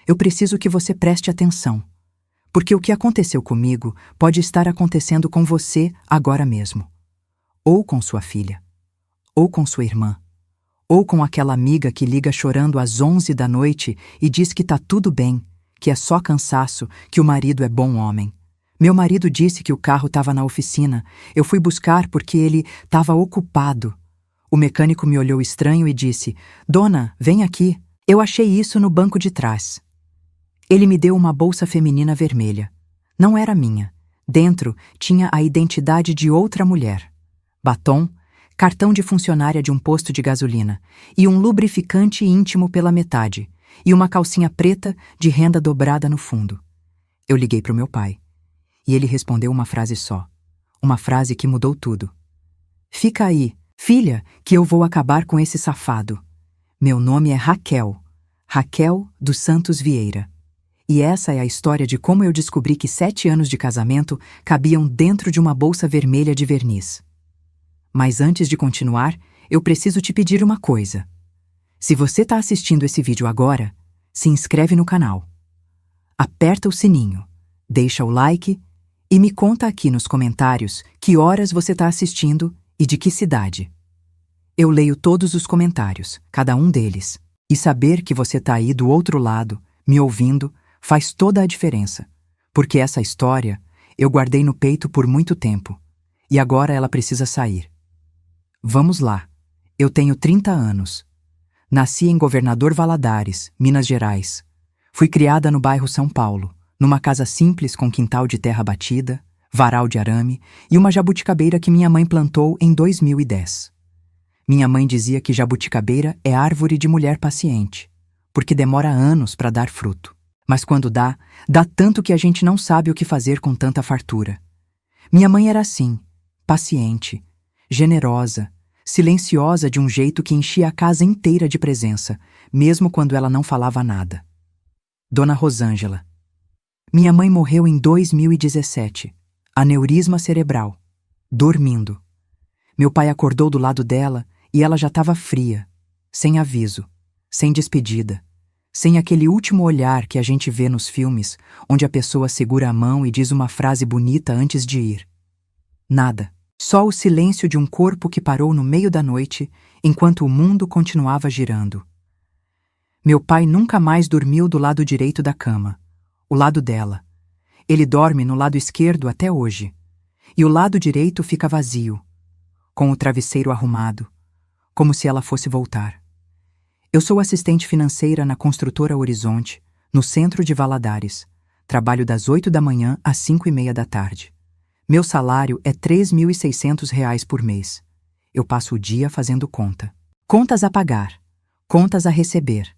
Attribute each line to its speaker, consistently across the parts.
Speaker 1: eu preciso que você preste atenção, porque o que aconteceu comigo pode estar acontecendo com você agora mesmo. Ou com sua filha, ou com sua irmã, ou com aquela amiga que liga chorando às 11 da noite e diz que tá tudo bem, que é só cansaço, que o marido é bom homem. Meu marido disse que o carro estava na oficina. Eu fui buscar porque ele estava ocupado. O mecânico me olhou estranho e disse: "Dona, vem aqui. Eu achei isso no banco de trás." Ele me deu uma bolsa feminina vermelha. Não era minha. Dentro tinha a identidade de outra mulher. Batom, cartão de funcionária de um posto de gasolina e um lubrificante íntimo pela metade e uma calcinha preta de renda dobrada no fundo. Eu liguei para o meu pai e ele respondeu uma frase só. Uma frase que mudou tudo. "Fica aí, filha, que eu vou acabar com esse safado. Meu nome é Raquel. Raquel dos Santos Vieira." E essa é a história de como eu descobri que 7 anos de casamento cabiam dentro de uma bolsa vermelha de verniz. Mas antes de continuar, eu preciso te pedir uma coisa. Se você está assistindo esse vídeo agora, se inscreve no canal. Aperta o sininho, deixa o like e me conta aqui nos comentários que horas você está assistindo e de que cidade. Eu leio todos os comentários, cada um deles, e saber que você está aí do outro lado, me ouvindo, faz toda a diferença, porque essa história eu guardei no peito por muito tempo, e agora ela precisa sair. Vamos lá. Eu tenho 30 anos. Nasci em Governador Valadares, Minas Gerais. Fui criada no bairro São Paulo, numa casa simples com quintal de terra batida, varal de arame e uma jabuticabeira que minha mãe plantou em 2010. Minha mãe dizia que jabuticabeira é árvore de mulher paciente, porque demora anos para dar fruto. Mas quando dá tanto que a gente não sabe o que fazer com tanta fartura. Minha mãe era assim, paciente, generosa, silenciosa de um jeito que enchia a casa inteira de presença, mesmo quando ela não falava nada. Dona Rosângela. Minha mãe morreu em 2017, aneurisma cerebral, dormindo. Meu pai acordou do lado dela e ela já estava fria, sem aviso, sem despedida, sem aquele último olhar que a gente vê nos filmes, onde a pessoa segura a mão e diz uma frase bonita antes de ir. Nada. Só o silêncio de um corpo que parou no meio da noite, enquanto o mundo continuava girando. Meu pai nunca mais dormiu do lado direito da cama, o lado dela. Ele dorme no lado esquerdo até hoje. E o lado direito fica vazio, com o travesseiro arrumado, como se ela fosse voltar. Eu sou assistente financeira na construtora Horizonte, no centro de Valadares. Trabalho das 8 da manhã às 5:30 da tarde. Meu salário é R$ 3.600 por mês. Eu passo o dia fazendo conta. Contas a pagar, contas a receber,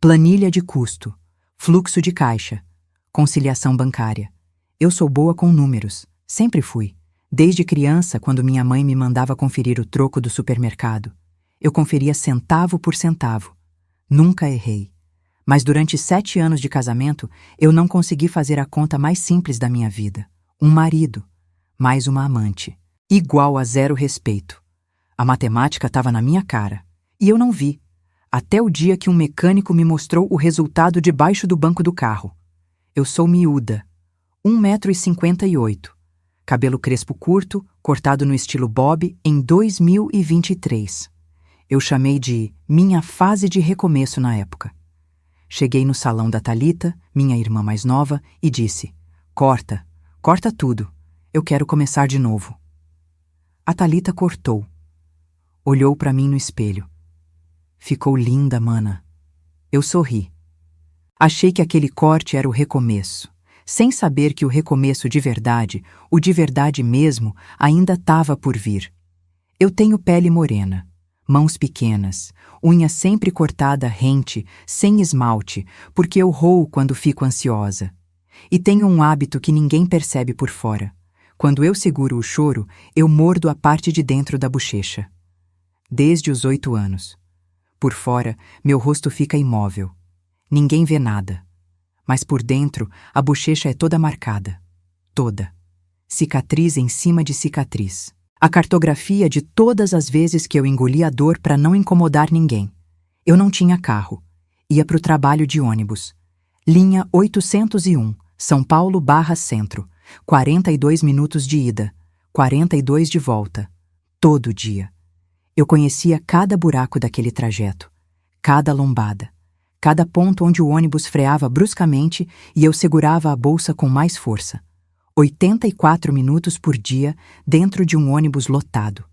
Speaker 1: planilha de custo, fluxo de caixa, conciliação bancária. Eu sou boa com números, sempre fui. Desde criança, quando minha mãe me mandava conferir o troco do supermercado, eu conferia centavo por centavo. Nunca errei. Mas durante 7 anos de casamento, eu não consegui fazer a conta mais simples da minha vida. Um marido, mais uma amante, igual a zero respeito. A matemática estava na minha cara, e eu não vi, até o dia que um mecânico me mostrou o resultado debaixo do banco do carro. Eu sou miúda, 1,58 m, cabelo crespo curto, cortado no estilo Bob em 2023. Eu chamei de minha fase de recomeço na época. Cheguei no salão da Thalita, minha irmã mais nova, e disse: corta tudo. Eu quero começar de novo. A Thalita cortou. Olhou para mim no espelho. Ficou linda, mana. Eu sorri. Achei que aquele corte era o recomeço, sem saber que o recomeço de verdade, o de verdade mesmo, ainda estava por vir. Eu tenho pele morena, mãos pequenas, unha sempre cortada rente, sem esmalte, porque eu roo quando fico ansiosa. E tenho um hábito que ninguém percebe por fora. Quando eu seguro o choro, eu mordo a parte de dentro da bochecha. Desde os 8 anos. Por fora, meu rosto fica imóvel. Ninguém vê nada. Mas por dentro, a bochecha é toda marcada. Toda. Cicatriz em cima de cicatriz. A cartografia de todas as vezes que eu engoli a dor para não incomodar ninguém. Eu não tinha carro. Ia para o trabalho de ônibus. Linha 801, São Paulo/Centro, 42 minutos de ida, 42 de volta. Todo dia. Eu conhecia cada buraco daquele trajeto, cada lombada, cada ponto onde o ônibus freava bruscamente e eu segurava a bolsa com mais força. 84 minutos por dia dentro de um ônibus lotado.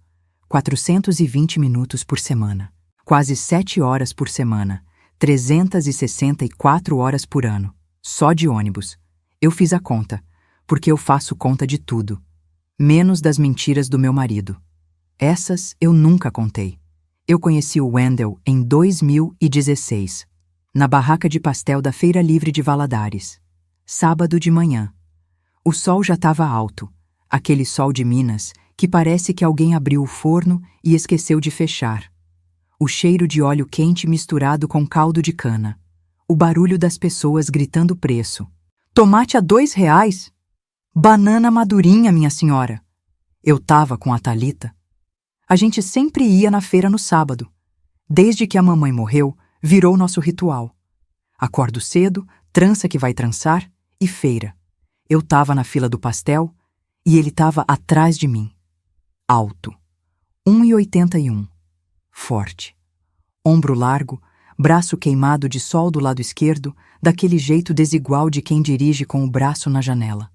Speaker 1: 420 minutos por semana. Quase 7 horas por semana. 364 horas por ano. Só de ônibus. Eu fiz a conta, porque eu faço conta de tudo. Menos das mentiras do meu marido. Essas eu nunca contei. Eu conheci o Wendell em 2016, na barraca de pastel da Feira Livre de Valadares. Sábado de manhã. O sol já estava alto, aquele sol de Minas que parece que alguém abriu o forno e esqueceu de fechar. O cheiro de óleo quente misturado com caldo de cana. O barulho das pessoas gritando preço. Tomate a R$2? Banana madurinha, minha senhora. Eu tava com a Thalita. A gente sempre ia na feira no sábado. Desde que a mamãe morreu, virou nosso ritual. Acordo cedo, trança que vai trançar e feira. Eu tava na fila do pastel e ele tava atrás de mim. Alto. 1,81. Forte. Ombro largo, braço queimado de sol do lado esquerdo, daquele jeito desigual de quem dirige com o braço na janela.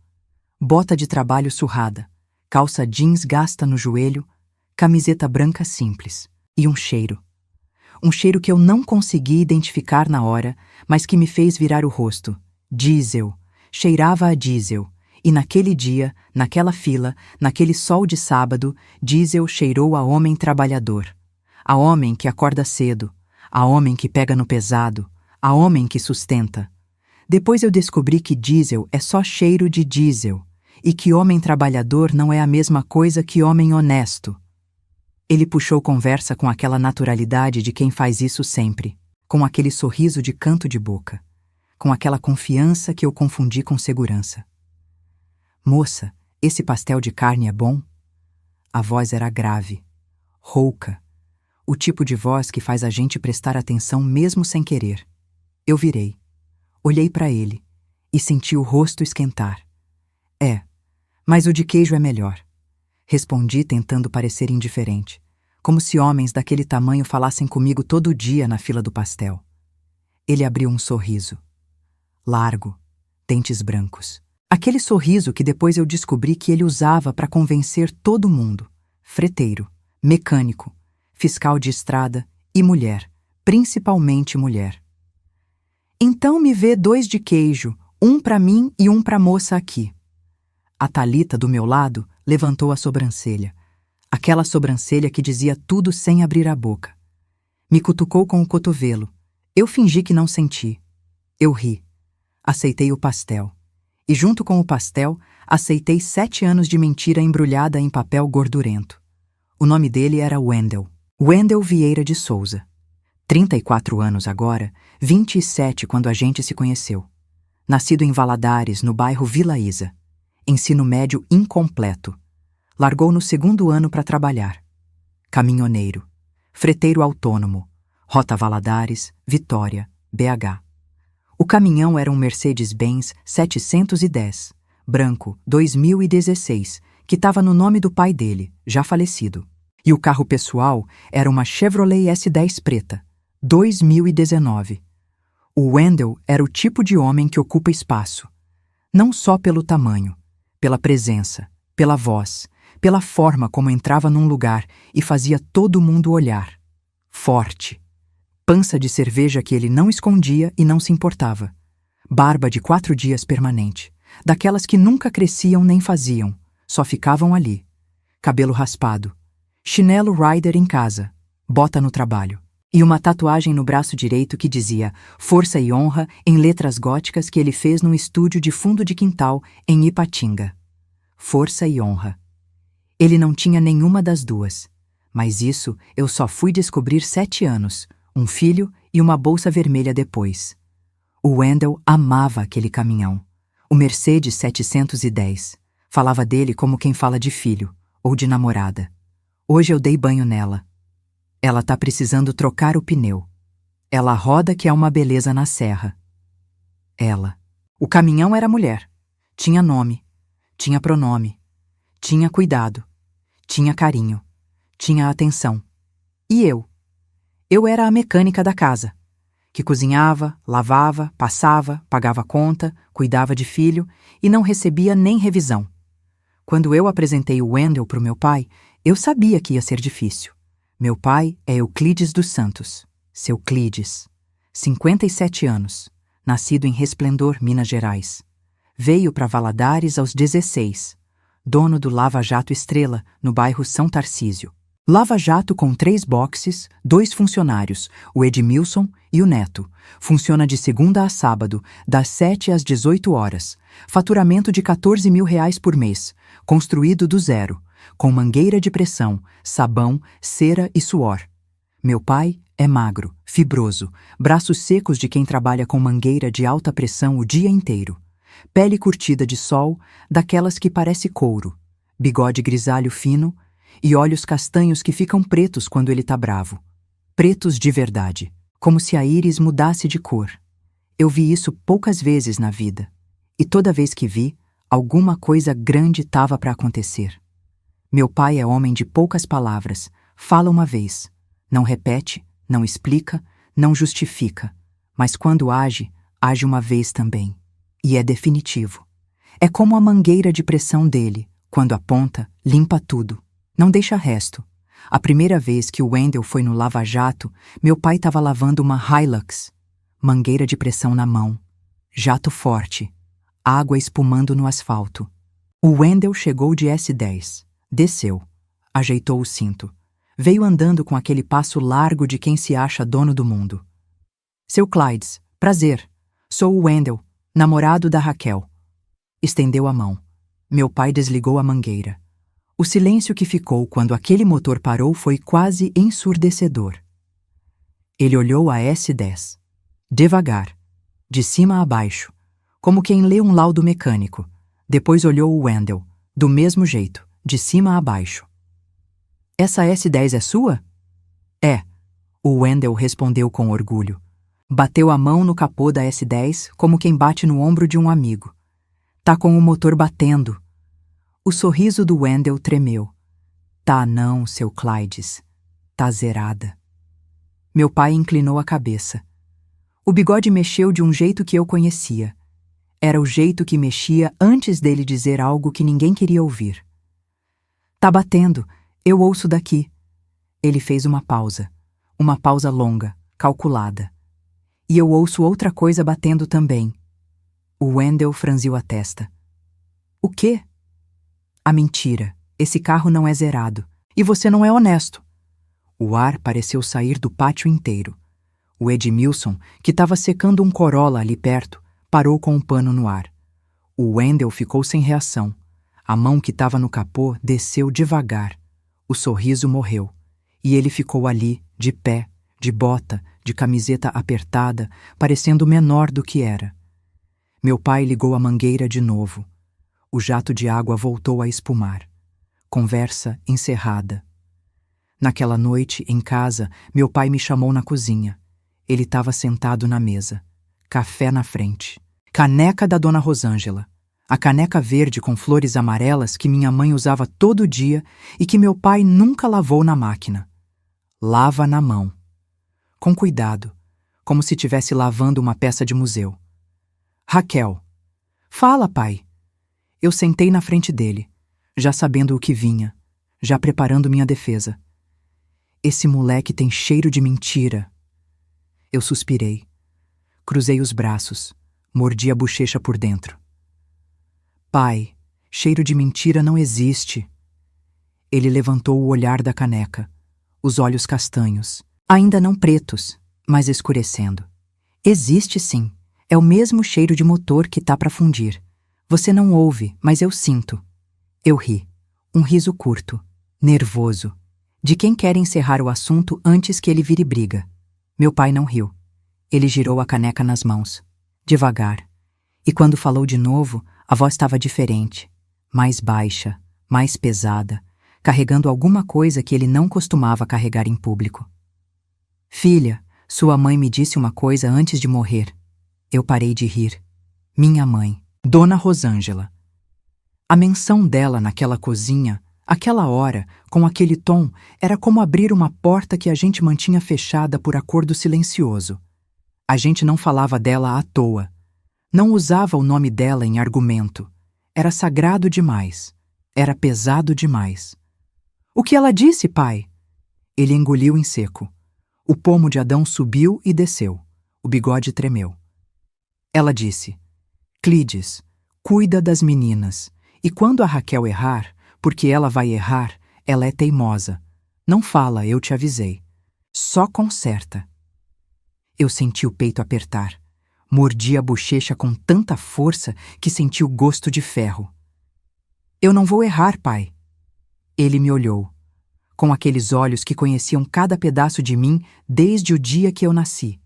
Speaker 1: Bota de trabalho surrada, calça jeans gasta no joelho, camiseta branca simples. E um cheiro. Um cheiro que eu não consegui identificar na hora, mas que me fez virar o rosto. Diesel. Cheirava a diesel. E naquele dia, naquela fila, naquele sol de sábado, diesel cheirou a homem trabalhador. A homem que acorda cedo. A homem que pega no pesado. A homem que sustenta. Depois eu descobri que diesel é só cheiro de diesel. E que homem trabalhador não é a mesma coisa que homem honesto. Ele puxou conversa com aquela naturalidade de quem faz isso sempre, com aquele sorriso de canto de boca, com aquela confiança que eu confundi com segurança. Moça, esse pastel de carne é bom? A voz era grave, rouca, o tipo de voz que faz a gente prestar atenção mesmo sem querer. Eu virei, olhei para ele e senti o rosto esquentar. É, mas o de queijo é melhor. Respondi tentando parecer indiferente, como se homens daquele tamanho falassem comigo todo dia na fila do pastel. Ele abriu um sorriso. Largo, dentes brancos. Aquele sorriso que depois eu descobri que ele usava para convencer todo mundo. Freteiro, mecânico, fiscal de estrada e mulher, principalmente mulher. Então me vê 2 de queijo, um para mim e um para a moça aqui. A Thalita, do meu lado, levantou a sobrancelha. Aquela sobrancelha que dizia tudo sem abrir a boca. Me cutucou com o cotovelo. Eu fingi que não senti. Eu ri. Aceitei o pastel. E junto com o pastel, aceitei 7 anos de mentira embrulhada em papel gordurento. O nome dele era Wendell. Wendell Vieira de Souza. 34 anos agora, 27 quando a gente se conheceu. Nascido em Valadares, no bairro Vila Isa. Ensino médio incompleto. Largou no 2º ano para trabalhar. Caminhoneiro. Freteiro autônomo. Rota Valadares, Vitória, BH. O caminhão era um Mercedes-Benz 710, branco, 2016, que estava no nome do pai dele, já falecido. E o carro pessoal era uma Chevrolet S10 preta, 2019. O Wendell era o tipo de homem que ocupa espaço. Não só pelo tamanho, pela presença, pela voz, pela forma como entrava num lugar e fazia todo mundo olhar. Forte. Pança de cerveja que ele não escondia e não se importava. Barba de 4 dias permanente, daquelas que nunca cresciam nem faziam, só ficavam ali. Cabelo raspado. Chinelo Rider em casa. Bota no trabalho. E uma tatuagem no braço direito que dizia Força e Honra em letras góticas que ele fez num estúdio de fundo de quintal em Ipatinga. Força e honra. Ele não tinha nenhuma das duas, mas isso eu só fui descobrir 7 anos, um filho e uma bolsa vermelha depois. O Wendell amava aquele caminhão, o Mercedes 710. Falava dele como quem fala de filho ou de namorada. Hoje eu dei banho nela. Ela tá precisando trocar o pneu. Ela roda que é uma beleza na serra. Ela. O caminhão era mulher. Tinha nome. Tinha pronome. Tinha cuidado. Tinha carinho. Tinha atenção. E eu? Eu era a mecânica da casa, que cozinhava, lavava, passava, pagava conta, cuidava de filho e não recebia nem revisão. Quando eu apresentei o Wendell para o meu pai, eu sabia que ia ser difícil. Meu pai é Euclides dos Santos. Seu Clides. 57 anos. Nascido em Resplendor, Minas Gerais. Veio para Valadares aos 16. Dono do Lava Jato Estrela, no bairro São Tarcísio. Lava Jato com 3 boxes, 2 funcionários, o Edmilson e o Neto. Funciona de segunda a sábado, das 7 às 18 horas. Faturamento de R$14 mil por mês. Construído do zero. Com mangueira de pressão, sabão, cera e suor. Meu pai é magro, fibroso, braços secos de quem trabalha com mangueira de alta pressão o dia inteiro. Pele curtida de sol, daquelas que parece couro. Bigode grisalho fino e olhos castanhos que ficam pretos quando ele tá bravo. Pretos de verdade, como se a íris mudasse de cor. Eu vi isso poucas vezes na vida. E toda vez que vi, alguma coisa grande estava para acontecer. Meu pai é homem de poucas palavras, fala uma vez, não repete, não explica, não justifica, mas quando age, age uma vez também. E é definitivo. É como a mangueira de pressão dele, quando aponta, limpa tudo. Não deixa resto. A primeira vez que o Wendell foi no Lava Jato, meu pai estava lavando uma Hilux. Mangueira de pressão na mão. Jato forte. Água espumando no asfalto. O Wendell chegou de S10. Desceu. Ajeitou o cinto. Veio andando com aquele passo largo de quem se acha dono do mundo. Seu Clides, prazer. Sou o Wendell, namorado da Raquel. Estendeu a mão. Meu pai desligou a mangueira. O silêncio que ficou quando aquele motor parou foi quase ensurdecedor. Ele olhou a S10. Devagar, de cima a baixo, como quem lê um laudo mecânico. Depois olhou o Wendell, do mesmo jeito, de cima a baixo. Essa S10 é sua? É, o Wendell respondeu com orgulho. Bateu a mão no capô da S10 como quem bate no ombro de um amigo. Tá com o motor batendo. O sorriso do Wendell tremeu. Tá não, seu Clides. Tá zerada. Meu pai inclinou a cabeça. O bigode mexeu de um jeito que eu conhecia. Era o jeito que mexia antes dele dizer algo que ninguém queria ouvir. Tá batendo, eu ouço daqui. Ele fez uma pausa longa, calculada. E eu ouço outra coisa batendo também. O Wendell franziu a testa. O quê? A mentira. Esse carro não é zerado. E você não é honesto. O ar pareceu sair do pátio inteiro. O Edmilson, que estava secando um Corolla ali perto, parou com um pano no ar. O Wendell ficou sem reação. A mão que estava no capô desceu devagar. O sorriso morreu. E ele ficou ali, de pé, de bota, de camiseta apertada, parecendo menor do que era. Meu pai ligou a mangueira de novo. O jato de água voltou a espumar. Conversa encerrada. Naquela noite, em casa, meu pai me chamou na cozinha. Ele estava sentado na mesa. Café na frente. Caneca da Dona Rosângela. A caneca verde com flores amarelas que minha mãe usava todo dia e que meu pai nunca lavou na máquina. Lava na mão. Com cuidado, como se estivesse lavando uma peça de museu. Raquel. Fala, pai. Eu sentei na frente dele, já sabendo o que vinha, já preparando minha defesa. Esse moleque tem cheiro de mentira. Eu suspirei. Cruzei os braços, mordi a bochecha por dentro. Pai, cheiro de mentira não existe. Ele levantou o olhar da caneca, os olhos castanhos, ainda não pretos, mas escurecendo. Existe sim, é o mesmo cheiro de motor que tá para fundir. Você não ouve, mas eu sinto. Eu ri. Um riso curto, nervoso, de quem quer encerrar o assunto antes que ele vire briga. Meu pai não riu. Ele girou a caneca nas mãos, devagar. E quando falou de novo, a voz estava diferente, mais baixa, mais pesada, carregando alguma coisa que ele não costumava carregar em público. Filha, sua mãe me disse uma coisa antes de morrer. Eu parei de rir. Minha mãe, Dona Rosângela. A menção dela naquela cozinha, aquela hora, com aquele tom, era como abrir uma porta que a gente mantinha fechada por acordo silencioso. A gente não falava dela à toa. Não usava o nome dela em argumento. Era sagrado demais. Era pesado demais. O que ela disse, pai? Ele engoliu em seco. O pomo de Adão subiu e desceu. O bigode tremeu. Ela disse: Clides, cuida das meninas. E quando a Raquel errar, porque ela vai errar, ela é teimosa. Não fala, eu te avisei. Só conserta. Eu senti o peito apertar. Mordi a bochecha com tanta força que senti o gosto de ferro. Eu não vou errar, pai. Ele me olhou, com aqueles olhos que conheciam cada pedaço de mim desde o dia que eu nasci,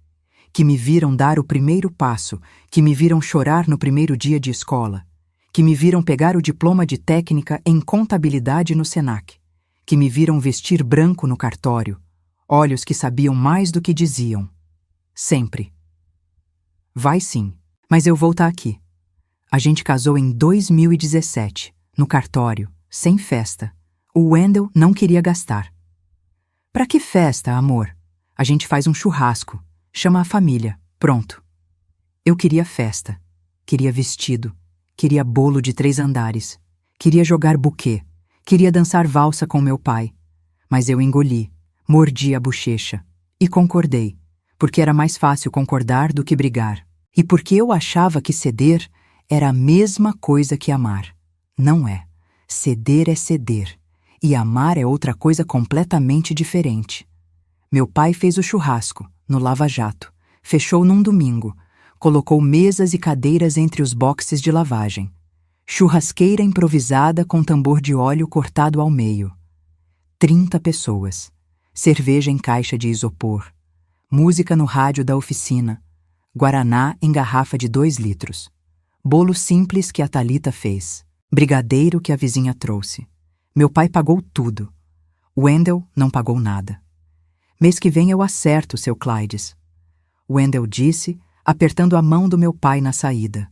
Speaker 1: que me viram dar o primeiro passo, que me viram chorar no primeiro dia de escola, que me viram pegar o diploma de técnica em contabilidade no Senac, que me viram vestir branco no cartório, olhos que sabiam mais do que diziam. Sempre. Vai sim, mas eu vou estar aqui. A gente casou em 2017, no cartório, sem festa. O Wendell não queria gastar. Pra que festa, amor? A gente faz um churrasco, chama a família, pronto. Eu queria festa, queria vestido, queria bolo de 3 andares, queria jogar buquê, queria dançar valsa com meu pai. Mas eu engoli, mordi a bochecha e concordei, porque era mais fácil concordar do que brigar, e porque eu achava que ceder era a mesma coisa que amar. Não é. Ceder é ceder, e amar é outra coisa completamente diferente. Meu pai fez o churrasco, no Lava Jato, fechou num domingo, colocou mesas e cadeiras entre os boxes de lavagem. Churrasqueira improvisada com tambor de óleo cortado ao meio. 30 pessoas. Cerveja em caixa de isopor. Música no rádio da oficina. Guaraná em garrafa de 2 litros. Bolo simples que a Thalita fez. Brigadeiro que a vizinha trouxe. Meu pai pagou tudo. Wendell não pagou nada. Mês que vem eu acerto, seu Clydes. Wendell disse, apertando a mão do meu pai na saída.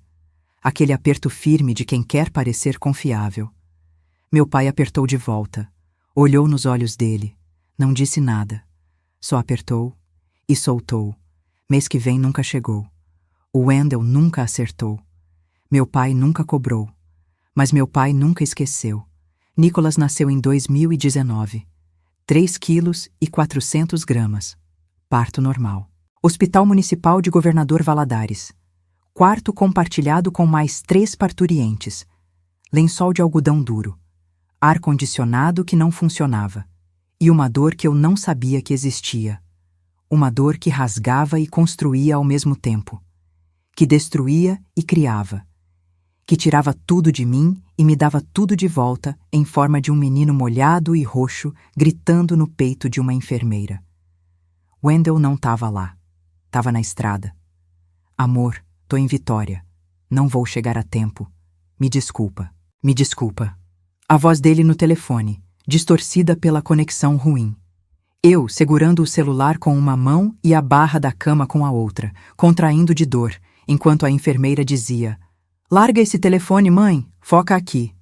Speaker 1: Aquele aperto firme de quem quer parecer confiável. Meu pai apertou de volta. Olhou nos olhos dele. Não disse nada. Só apertou e soltou. Mês que vem nunca chegou. O Wendell nunca acertou. Meu pai nunca cobrou. Mas meu pai nunca esqueceu. Nicholas nasceu em 2019. 3 quilos e 400 gramas. Parto normal. Hospital Municipal de Governador Valadares. Quarto compartilhado com mais 3 parturientes. Lençol de algodão duro. Ar-condicionado que não funcionava. E uma dor que eu não sabia que existia. Uma dor que rasgava e construía ao mesmo tempo. Que destruía e criava. Que tirava tudo de mim e me dava tudo de volta em forma de um menino molhado e roxo gritando no peito de uma enfermeira. Wendell não estava lá. Estava na estrada. Amor, tô em Vitória. Não vou chegar a tempo. Me desculpa. Me desculpa. A voz dele no telefone, distorcida pela conexão ruim. Eu, segurando o celular com uma mão e a barra da cama com a outra, contraindo de dor, enquanto a enfermeira dizia: Larga esse telefone, mãe, foca aqui.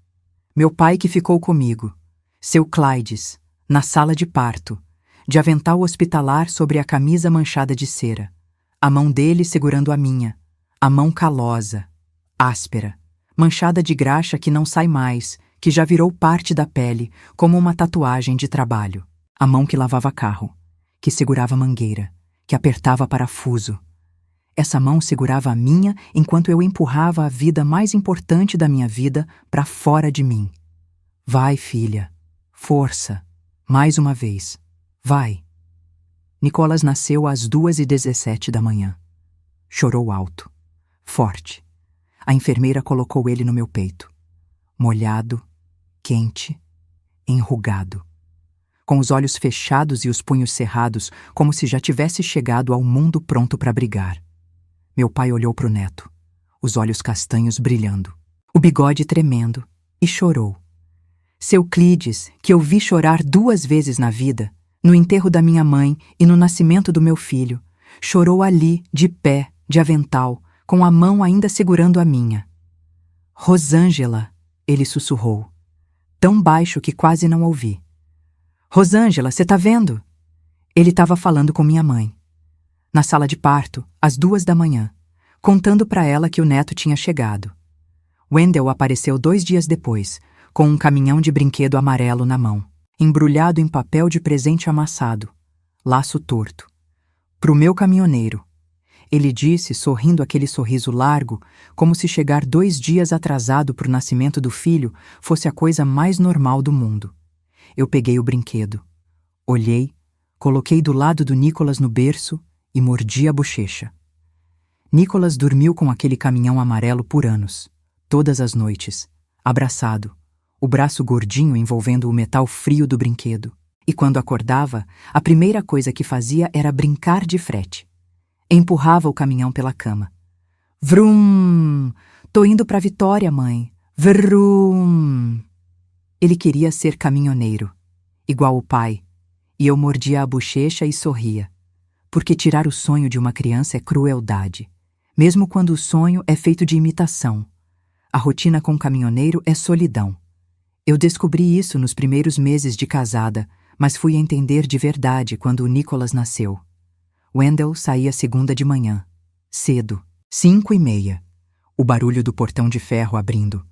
Speaker 1: Meu pai que ficou comigo. Seu Clydes, na sala de parto, de avental hospitalar sobre a camisa manchada de cera. A mão dele segurando a minha. A mão calosa, áspera, manchada de graxa que não sai mais, que já virou parte da pele, como uma tatuagem de trabalho. A mão que lavava carro, que segurava mangueira, que apertava parafuso. Essa mão segurava a minha enquanto eu empurrava a vida mais importante da minha vida para fora de mim. Vai, filha. Força. Mais uma vez. Vai. Nicholas nasceu às 2h17 da manhã. Chorou alto. Forte. A enfermeira colocou ele no meu peito. Molhado, quente, enrugado. Com os olhos fechados e os punhos cerrados, como se já tivesse chegado ao mundo pronto para brigar. Meu pai olhou para o neto, os olhos castanhos brilhando, o bigode tremendo, e chorou. Seu Clydes, que eu vi chorar 2 vezes na vida, no enterro da minha mãe e no nascimento do meu filho, chorou ali, de pé, de avental, com a mão ainda segurando a minha. Rosângela, ele sussurrou, tão baixo que quase não ouvi. Rosângela, você tá vendo? Ele estava falando com minha mãe. Na sala de parto, às 2 da manhã, contando para ela que o neto tinha chegado. Wendell apareceu 2 dias depois, com um caminhão de brinquedo amarelo na mão, embrulhado em papel de presente amassado, laço torto. Pro meu caminhoneiro. Ele disse, sorrindo aquele sorriso largo, como se chegar 2 dias atrasado pro nascimento do filho fosse a coisa mais normal do mundo. Eu peguei o brinquedo. Olhei, coloquei do lado do Nicholas no berço e mordi a bochecha. Nicholas dormiu com aquele caminhão amarelo por anos, todas as noites, abraçado, o braço gordinho envolvendo o metal frio do brinquedo. E quando acordava, a primeira coisa que fazia era brincar de frete. Empurrava o caminhão pela cama. Vrum! Tô indo pra Vitória, mãe. Vrum! Ele queria ser caminhoneiro, igual o pai, e eu mordia a bochecha e sorria, porque tirar o sonho de uma criança é crueldade, mesmo quando o sonho é feito de imitação. A rotina com o caminhoneiro é solidão. Eu descobri isso nos primeiros meses de casada, mas fui entender de verdade quando o Nicholas nasceu. Wendell saía segunda de manhã, cedo, 5h30. O barulho do portão de ferro abrindo,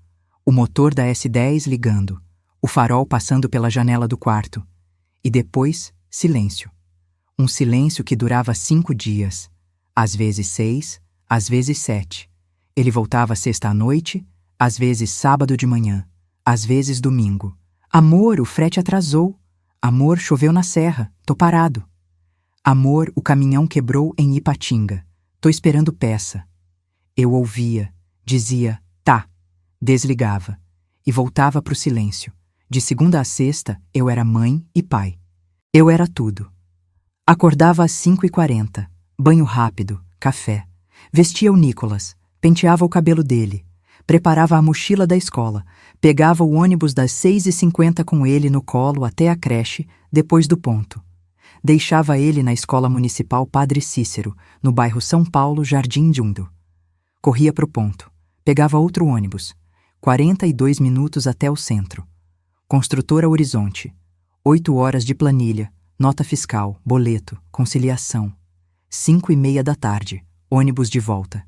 Speaker 1: o motor da S10 ligando, o farol passando pela janela do quarto. E depois, silêncio. Um silêncio que durava 5 dias, às vezes 6, às vezes 7. Ele voltava sexta à noite, às vezes sábado de manhã, às vezes domingo. Amor, o frete atrasou. Amor, choveu na serra, tô parado. Amor, o caminhão quebrou em Ipatinga, tô esperando peça. Eu ouvia, dizia, tá, desligava, e voltava pro silêncio. De segunda a sexta, eu era mãe e pai. Eu era tudo. Acordava às 5h40, banho rápido, café. Vestia o Nicholas, penteava o cabelo dele, preparava a mochila da escola, pegava o ônibus das 6h50 com ele no colo até a creche, depois do ponto. Deixava ele na escola municipal Padre Cícero, no bairro São Paulo, Jardim Dundo. Corria pro ponto, pegava outro ônibus, 42 minutos até o centro. Construtora Horizonte, 8 horas de planilha, nota fiscal, boleto, conciliação. 5h30 da tarde, ônibus de volta.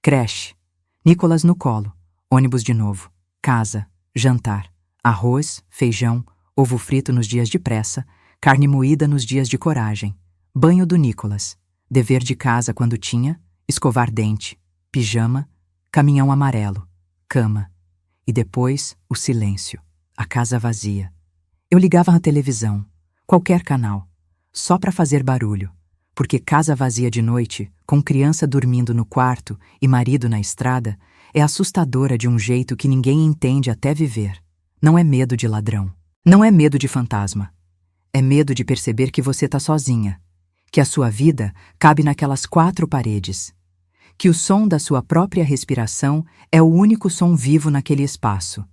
Speaker 1: Creche, Nicholas no colo, ônibus de novo. Casa, jantar, arroz, feijão, ovo frito nos dias de pressa, carne moída nos dias de coragem, banho do Nicholas, dever de casa quando tinha, escovar dente, pijama, caminhão amarelo, cama. E depois, o silêncio, a casa vazia. Eu ligava a televisão, qualquer canal, só para fazer barulho, porque casa vazia de noite, com criança dormindo no quarto e marido na estrada, é assustadora de um jeito que ninguém entende até viver. Não é medo de ladrão, não é medo de fantasma. É medo de perceber que você tá sozinha, que a sua vida cabe naquelas 4 paredes, que o som da sua própria respiração é o único som vivo naquele espaço,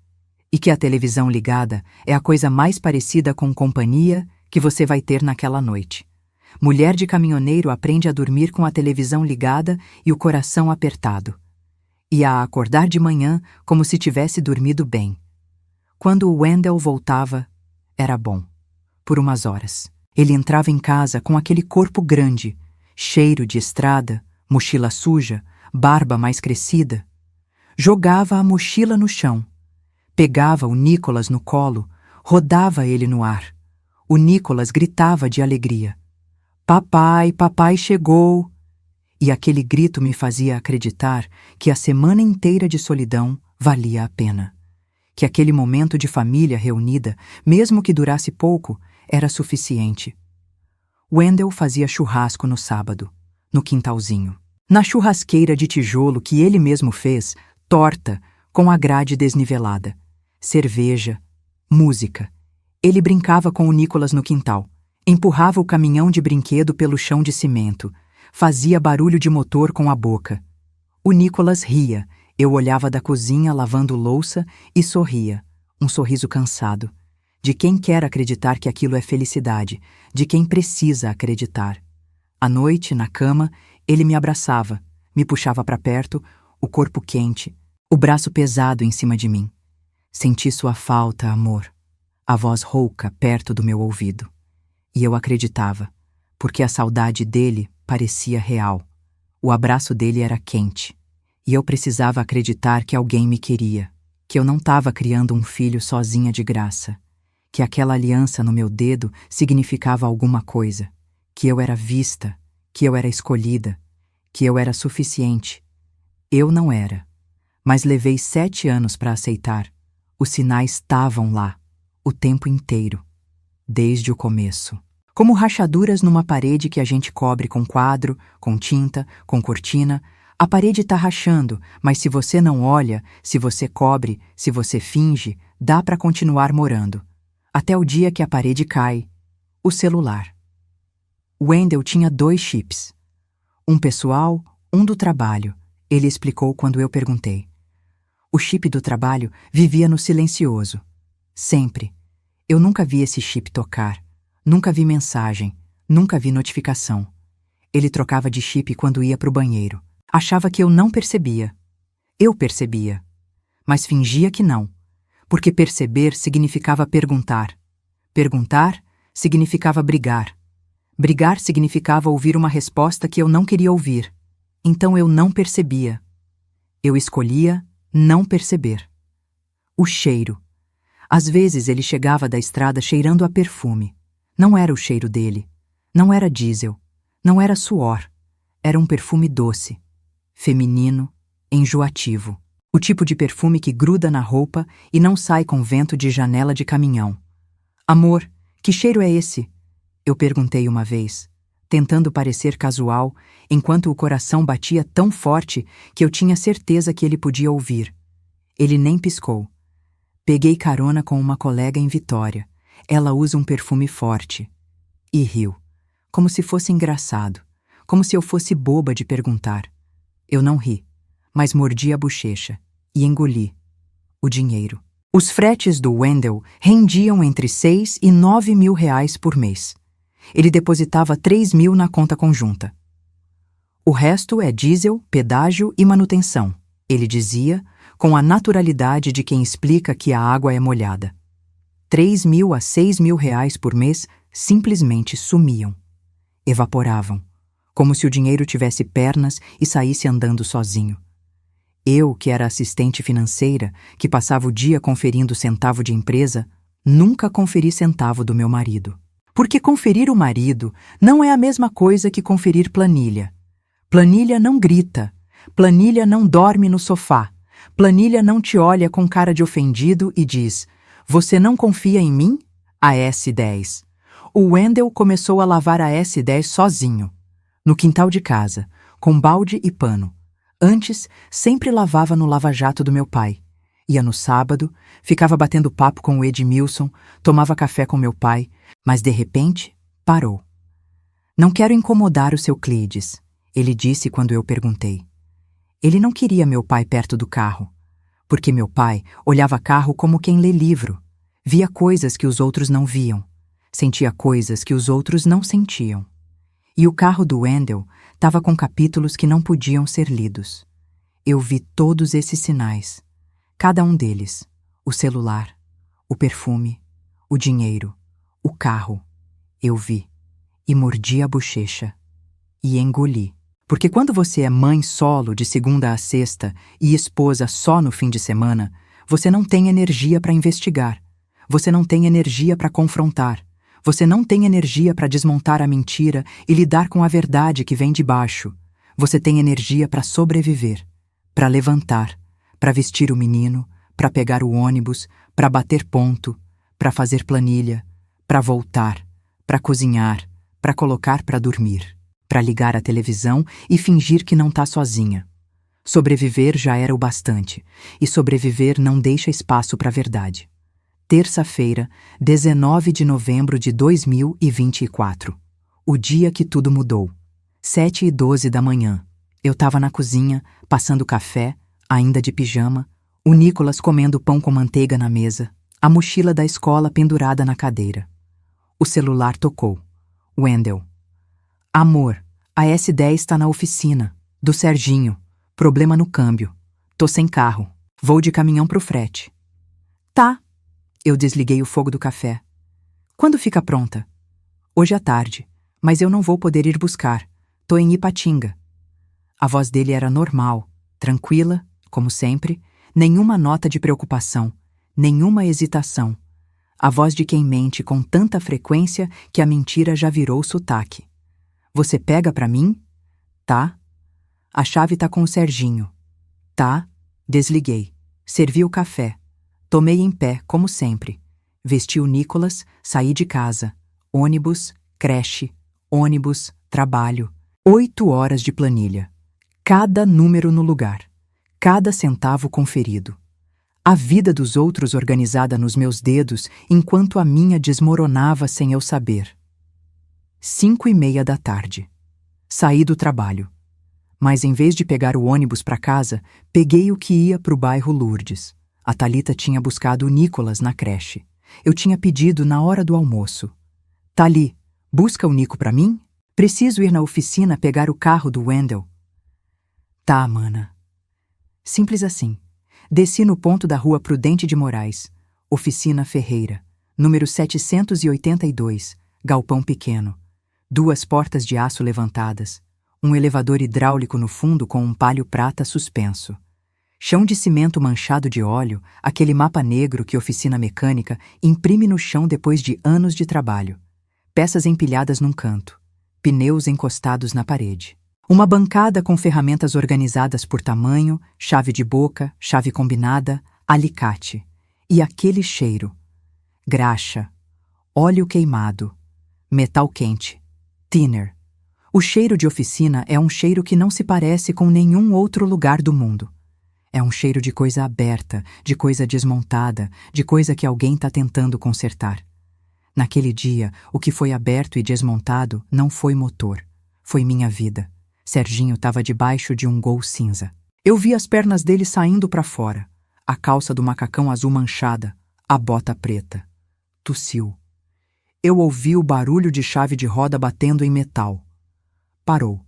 Speaker 1: e que a televisão ligada é a coisa mais parecida com companhia que você vai ter naquela noite. Mulher de caminhoneiro aprende a dormir com a televisão ligada e o coração apertado, e a acordar de manhã como se tivesse dormido bem. Quando o Wendell voltava, era bom. Por umas horas. Ele entrava em casa com aquele corpo grande, cheiro de estrada, mochila suja, barba mais crescida. Jogava a mochila no chão. Pegava o Nicholas no colo, rodava ele no ar. O Nicholas gritava de alegria. Papai, papai chegou! E aquele grito me fazia acreditar que a semana inteira de solidão valia a pena. Que aquele momento de família reunida, mesmo que durasse pouco, era suficiente. Wendell fazia churrasco no sábado, no quintalzinho. Na churrasqueira de tijolo que ele mesmo fez, torta, com a grade desnivelada. Cerveja, música. Ele brincava com o Nicholas no quintal. Empurrava o caminhão de brinquedo pelo chão de cimento. Fazia barulho de motor com a boca. O Nicholas ria. Eu olhava da cozinha lavando louça e sorria. Um sorriso cansado. De quem quer acreditar que aquilo é felicidade, de quem precisa acreditar. À noite, na cama, ele me abraçava, Me puxava para perto, o corpo quente, o braço pesado em cima de mim. Senti sua falta, amor. A voz rouca perto do meu ouvido. E eu acreditava, porque a saudade dele parecia real. O abraço dele era quente. E eu precisava acreditar que alguém me queria, que eu não estava criando um filho sozinha de graça, que aquela aliança no meu dedo significava alguma coisa, que eu era vista, que eu era escolhida, que eu era suficiente. Eu não era, mas levei 7 anos para aceitar. Os sinais estavam lá, o tempo inteiro, desde o começo. Como rachaduras numa parede que a gente cobre com quadro, com tinta, com cortina. A parede está rachando, mas se você não olha, se você cobre, se você finge, dá para continuar morando. Até o dia que a parede cai. O celular. Wendell tinha 2 chips. Um pessoal, um do trabalho, ele explicou quando eu perguntei. O chip do trabalho vivia no silencioso. Sempre. Eu nunca vi esse chip tocar. Nunca vi mensagem. Nunca vi notificação. Ele trocava de chip quando ia para o banheiro. Achava que eu não percebia. Eu percebia. Mas fingia que não. Porque perceber significava perguntar. Perguntar significava brigar. Brigar significava ouvir uma resposta que eu não queria ouvir. Então eu não percebia. Eu escolhia não perceber. O cheiro. Às vezes ele chegava da estrada cheirando a perfume. Não era o cheiro dele. Não era diesel. Não era suor. Era um perfume doce, feminino, enjoativo. O tipo de perfume que gruda na roupa e não sai com vento de janela de caminhão. Amor, que cheiro é esse? Eu perguntei uma vez, tentando parecer casual, enquanto o coração batia tão forte que eu tinha certeza que ele podia ouvir. Ele nem piscou. Peguei carona com uma colega em Vitória. Ela usa um perfume forte. E riu, como se fosse engraçado, como se eu fosse boba de perguntar. Eu não ri, mas mordi a bochecha e engoli o dinheiro. Os fretes do Wendell rendiam entre 6 e 9 mil reais por mês. Ele depositava 3 mil na conta conjunta. O resto é diesel, pedágio e manutenção, ele dizia, com a naturalidade de quem explica que a água é molhada. 3 mil a 6 mil reais por mês simplesmente sumiam. Evaporavam, como se o dinheiro tivesse pernas e saísse andando sozinho. Eu, que era assistente financeira, que passava o dia conferindo centavo de empresa, nunca conferi centavo do meu marido. Porque conferir o marido não é a mesma coisa que conferir planilha. Planilha não grita, planilha não dorme no sofá, planilha não te olha com cara de ofendido e diz: "Você não confia em mim?" A S10. O Wendell começou a lavar a S10 sozinho, no quintal de casa, com balde e pano. Antes, sempre lavava no lava-jato do meu pai. Ia no sábado, ficava batendo papo com o Edmilson, tomava café com meu pai, mas de repente, parou. "Não quero incomodar o seu Cleides", ele disse quando eu perguntei. Ele não queria meu pai perto do carro, porque meu pai olhava carro como quem lê livro, via coisas que os outros não viam, sentia coisas que os outros não sentiam. E o carro do Wendell estava com capítulos que não podiam ser lidos. Eu vi todos esses sinais, cada um deles, o celular, o perfume, o dinheiro, o carro. Eu vi, e mordi a bochecha, e engoli. Porque quando você é mãe solo de segunda a sexta e esposa só no fim de semana, você não tem energia para investigar, você não tem energia para confrontar, você não tem energia para desmontar a mentira e lidar com a verdade que vem de baixo. Você tem energia para sobreviver, para levantar, para vestir o menino, para pegar o ônibus, para bater ponto, para fazer planilha, para voltar, para cozinhar, para colocar para dormir, para ligar a televisão e fingir que não está sozinha. Sobreviver já era o bastante, e sobreviver não deixa espaço para a verdade. Terça-feira, 19 de novembro de 2024. O dia que tudo mudou. 7h12 da manhã. Eu estava na cozinha, passando café, ainda de pijama, o Nicolas comendo pão com manteiga na mesa, a mochila da escola pendurada na cadeira. O celular tocou. Wendell. "Amor, a S10 está na oficina." Do Serginho. Problema no câmbio. Tô sem carro. Vou de caminhão pro frete. Tá. Eu desliguei o fogo do café. Quando fica pronta? Hoje à tarde, mas eu não vou poder ir buscar. Tô em Ipatinga. A voz dele era normal, tranquila, como sempre, nenhuma nota de preocupação, nenhuma hesitação. A voz de quem mente com tanta frequência que a mentira já virou sotaque. Você pega pra mim? Tá. A chave tá com o Serginho. Tá. Desliguei. Servi o café. Tomei em pé, como sempre. Vesti o Nicolas, saí de casa. Ônibus, creche, ônibus, trabalho. 8 horas de planilha. Cada número no lugar. Cada centavo conferido. A vida dos outros organizada nos meus dedos, enquanto a minha desmoronava sem eu saber. 5:30 da tarde. Saí do trabalho. Mas em vez de pegar o ônibus para casa, peguei o que ia para o bairro Lourdes. A Thalita tinha buscado o Nicolas na creche. Eu tinha pedido na hora do almoço. Thali, busca o Nico para mim? Preciso ir na oficina pegar o carro do Wendell. Tá, mana. Simples assim. Desci no ponto da rua Prudente de Moraes. Oficina Ferreira. Número 782. Galpão pequeno. 2 portas de aço levantadas. Um elevador hidráulico no fundo com um palio prata suspenso. Chão de cimento manchado de óleo, aquele mapa negro que oficina mecânica imprime no chão depois de anos de trabalho. Peças empilhadas num canto. Pneus encostados na parede. Uma bancada com ferramentas organizadas por tamanho, chave de boca, chave combinada, alicate. E aquele cheiro. Graxa. Óleo queimado. Metal quente. Thinner. O cheiro de oficina é um cheiro que não se parece com nenhum outro lugar do mundo. É um cheiro de coisa aberta, de coisa desmontada, de coisa que alguém está tentando consertar. Naquele dia, o que foi aberto e desmontado não foi motor, foi minha vida. Serginho estava debaixo de um Gol cinza. Eu vi as pernas dele saindo para fora, a calça do macacão azul manchada, a bota preta. Tossiu. Eu ouvi o barulho de chave de roda batendo em metal. Parou.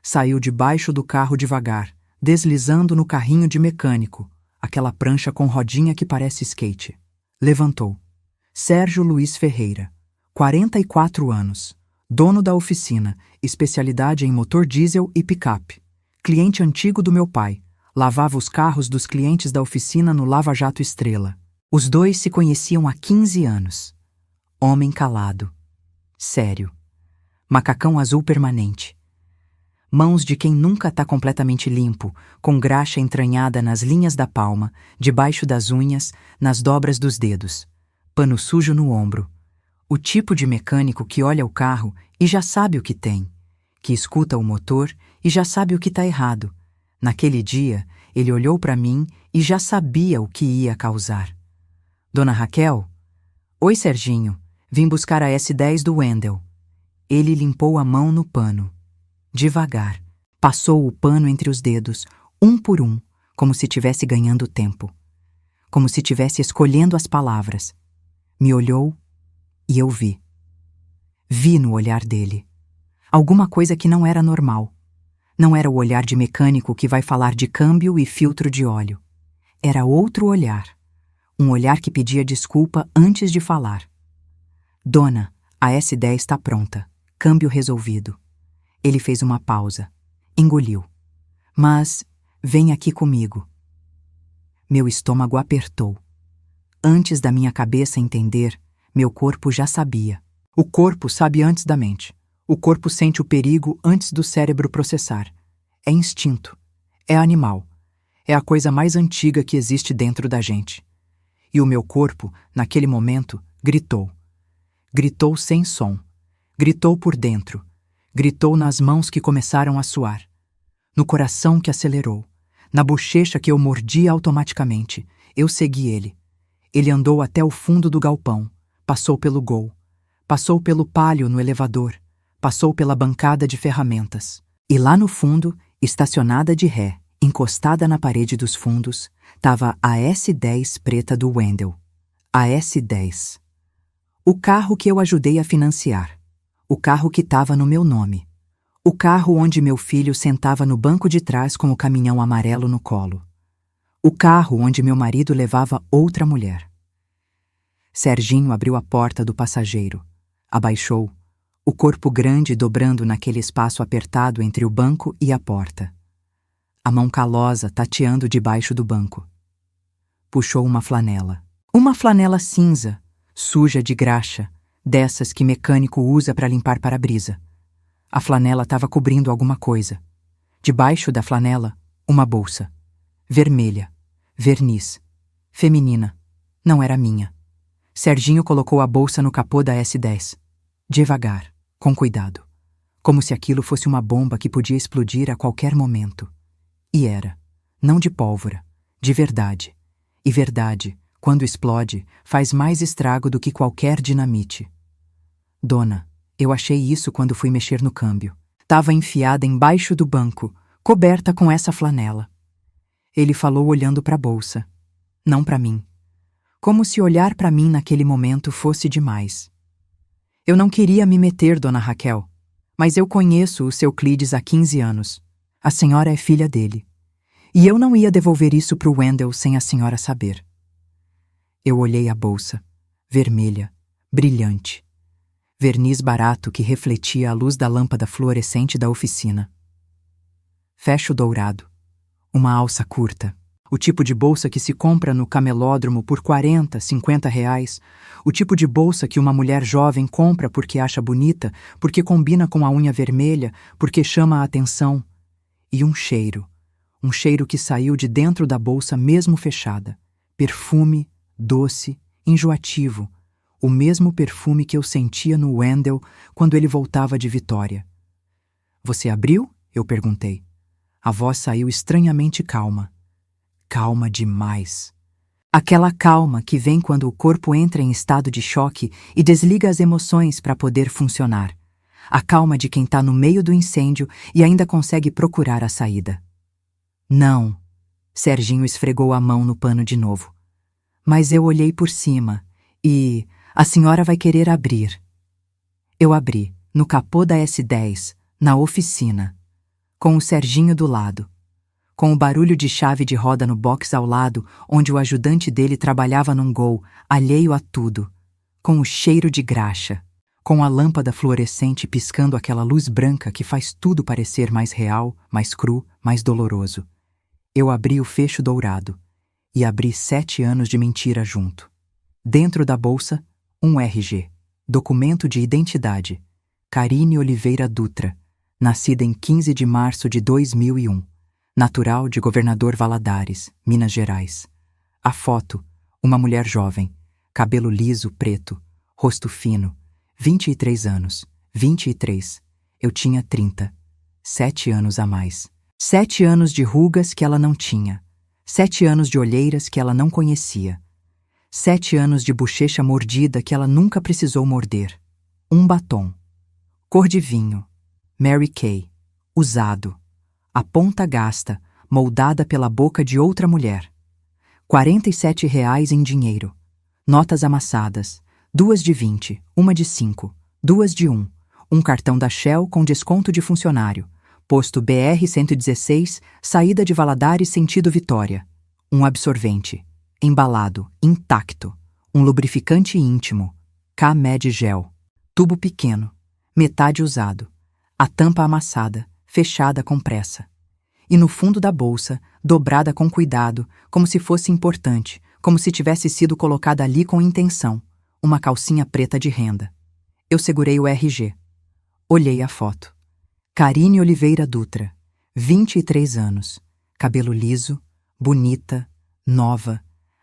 Speaker 1: Saiu debaixo do carro devagar, deslizando no carrinho de mecânico, aquela prancha com rodinha que parece skate. Levantou. Sérgio Luiz Ferreira, 44 anos, dono da oficina, especialidade em motor diesel e picape. Cliente antigo do meu pai, lavava os carros dos clientes da oficina no Lava Jato Estrela. Os dois se conheciam há 15 anos. Homem calado. Sério. Macacão azul permanente. Mãos de quem nunca está completamente limpo, com graxa entranhada nas linhas da palma, debaixo das unhas, nas dobras dos dedos. Pano sujo no ombro. O tipo de mecânico que olha o carro e já sabe o que tem, que escuta o motor e já sabe o que está errado. Naquele dia, ele olhou para mim e já sabia o que ia causar. Dona Raquel? Oi, Serginho. Vim buscar a S10 do Wendell. Ele limpou a mão no pano. Devagar. Passou o pano entre os dedos, um por um, como se estivesse ganhando tempo. Como se estivesse escolhendo as palavras. Me olhou e eu vi. Vi no olhar dele. Alguma coisa que não era normal. Não era o olhar de mecânico que vai falar de câmbio e filtro de óleo. Era outro olhar. Um olhar que pedia desculpa antes de falar. Dona, a S10 está pronta. Câmbio resolvido. Ele fez uma pausa. Engoliu. Mas, vem aqui comigo. Meu estômago apertou. Antes da minha cabeça entender, meu corpo já sabia. O corpo sabe antes da mente. O corpo sente o perigo antes do cérebro processar. É instinto. É animal. É a coisa mais antiga que existe dentro da gente. E o meu corpo, naquele momento, gritou. Gritou sem som. Gritou por dentro. Gritou nas mãos que começaram a suar. No coração que acelerou. Na bochecha que eu mordia automaticamente. Eu segui ele. Ele andou até o fundo do galpão. Passou pelo Gol. Passou pelo palio no elevador. Passou pela bancada de ferramentas. E lá no fundo, estacionada de ré, encostada na parede dos fundos, estava a S10 preta do Wendell. A S10. O carro que eu ajudei a financiar. O carro que estava no meu nome. O carro onde meu filho sentava no banco de trás com o caminhão amarelo no colo. O carro onde meu marido levava outra mulher. Serginho abriu a porta do passageiro. Abaixou, o corpo grande dobrando naquele espaço apertado entre o banco e a porta. A mão calosa tateando debaixo do banco. Puxou uma flanela. Uma flanela cinza, suja de graxa, dessas que mecânico usa para limpar para-brisa. A flanela estava cobrindo alguma coisa. Debaixo da flanela, uma bolsa. Vermelha. Verniz. Feminina. Não era minha. Serginho colocou a bolsa no capô da S10. Devagar, com cuidado. Como se aquilo fosse uma bomba que podia explodir a qualquer momento. E era. Não de pólvora. De verdade. E verdade, quando explode, faz mais estrago do que qualquer dinamite. Dona, eu achei isso quando fui mexer no câmbio. Tava enfiada embaixo do banco, coberta com essa flanela. Ele falou olhando para a bolsa. Não para mim. Como se olhar para mim naquele momento fosse demais. Eu não queria me meter, dona Raquel, mas eu conheço o seu Clides há 15 anos. A senhora é filha dele. E eu não ia devolver isso pro Wendell sem a senhora saber. Eu olhei a bolsa, vermelha, brilhante. Verniz barato que refletia a luz da lâmpada fluorescente da oficina. Fecho dourado. Uma alça curta. O tipo de bolsa que se compra no camelódromo por 40, 50 reais. O tipo de bolsa que uma mulher jovem compra porque acha bonita, porque combina com a unha vermelha, porque chama a atenção. E um cheiro. Um cheiro que saiu de dentro da bolsa mesmo fechada. Perfume, doce, enjoativo. O mesmo perfume que eu sentia no Wendell quando ele voltava de Vitória. Você abriu? Eu perguntei. A voz saiu estranhamente calma. Calma demais. Aquela calma que vem quando o corpo entra em estado de choque e desliga as emoções para poder funcionar. A calma de quem está no meio do incêndio e ainda consegue procurar a saída. Não. Serginho esfregou a mão no pano de novo. Mas eu olhei por cima e... a senhora vai querer abrir. Eu abri, no capô da S10, na oficina, com o Serginho do lado, com o barulho de chave de roda no box ao lado, onde o ajudante dele trabalhava num Gol, alheio a tudo, com o cheiro de graxa, com a lâmpada fluorescente piscando aquela luz branca que faz tudo parecer mais real, mais cru, mais doloroso. Eu abri o fecho dourado e abri 7 anos de mentira junto. Dentro da bolsa, um RG, documento de identidade, Karine Oliveira Dutra, nascida em 15 de março de 2001, natural de Governador Valadares, Minas Gerais. A foto, uma mulher jovem, cabelo liso preto, rosto fino, 23 anos, 23, eu tinha 30, 7 anos a mais. 7 anos de rugas que ela não tinha, 7 anos de olheiras que ela não conhecia. 7 anos de bochecha mordida que ela nunca precisou morder. Um batom. Cor de vinho. Mary Kay. Usado. A ponta gasta, moldada pela boca de outra mulher. 47 reais em dinheiro. Notas amassadas. 2 de 20, uma de 5, 2 de 1. Um cartão da Shell com desconto de funcionário. Posto BR-116, saída de Valadares sentido Vitória. Um absorvente. Embalado, intacto. Um lubrificante íntimo. K-Med Gel. Tubo pequeno. Metade usado. A tampa amassada, fechada com pressa. E no fundo da bolsa, dobrada com cuidado, como se fosse importante, como se tivesse sido colocada ali com intenção, uma calcinha preta de renda. Eu segurei o RG. Olhei a foto. Karine Oliveira Dutra, 23 anos. Cabelo liso, bonita, nova.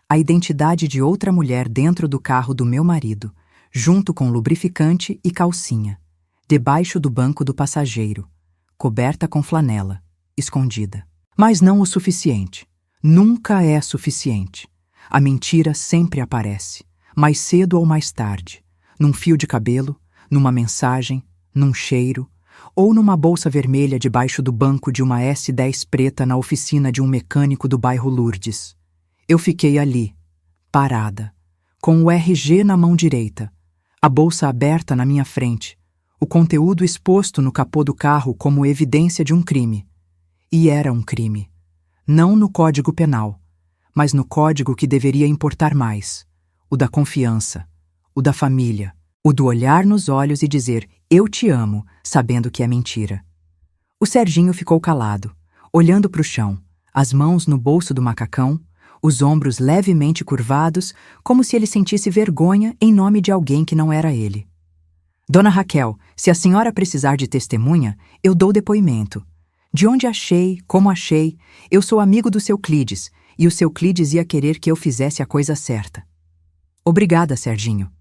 Speaker 1: A identidade de outra mulher dentro do carro do meu marido, junto com lubrificante e calcinha, debaixo do banco do passageiro, coberta com flanela, escondida. Mas não o suficiente. Nunca é suficiente. A mentira sempre aparece, mais cedo ou mais tarde, num fio de cabelo, numa mensagem, num cheiro, ou numa bolsa vermelha debaixo do banco de uma S10 preta na oficina de um mecânico do bairro Lourdes. Eu fiquei ali, parada, com o RG na mão direita, a bolsa aberta na minha frente, o conteúdo exposto no capô do carro como evidência de um crime. E era um crime. Não no Código Penal, mas no código que deveria importar mais: o da confiança, o da família, o do olhar nos olhos e dizer "eu te amo", sabendo que é mentira. O Serginho ficou calado, olhando para o chão, as mãos no bolso do macacão, os ombros levemente curvados, como se ele sentisse vergonha em nome de alguém que não era ele. Dona Raquel, se a senhora precisar de testemunha, eu dou depoimento. De onde achei, como achei, eu sou amigo do seu Clides, e o seu Clides ia querer que eu fizesse a coisa certa. Obrigada, Serginho.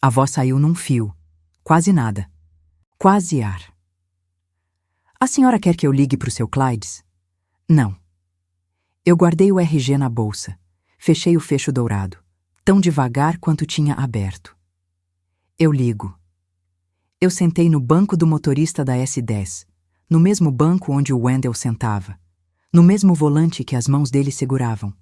Speaker 1: A voz saiu num fio. Quase nada. Quase ar. A senhora quer que eu ligue para o seu Clides? Não. Eu guardei o RG na bolsa. Fechei o fecho dourado, tão devagar quanto tinha aberto. Eu ligo. Eu sentei no banco do motorista da S10, no mesmo banco onde o Wendell sentava, no mesmo volante que as mãos dele seguravam,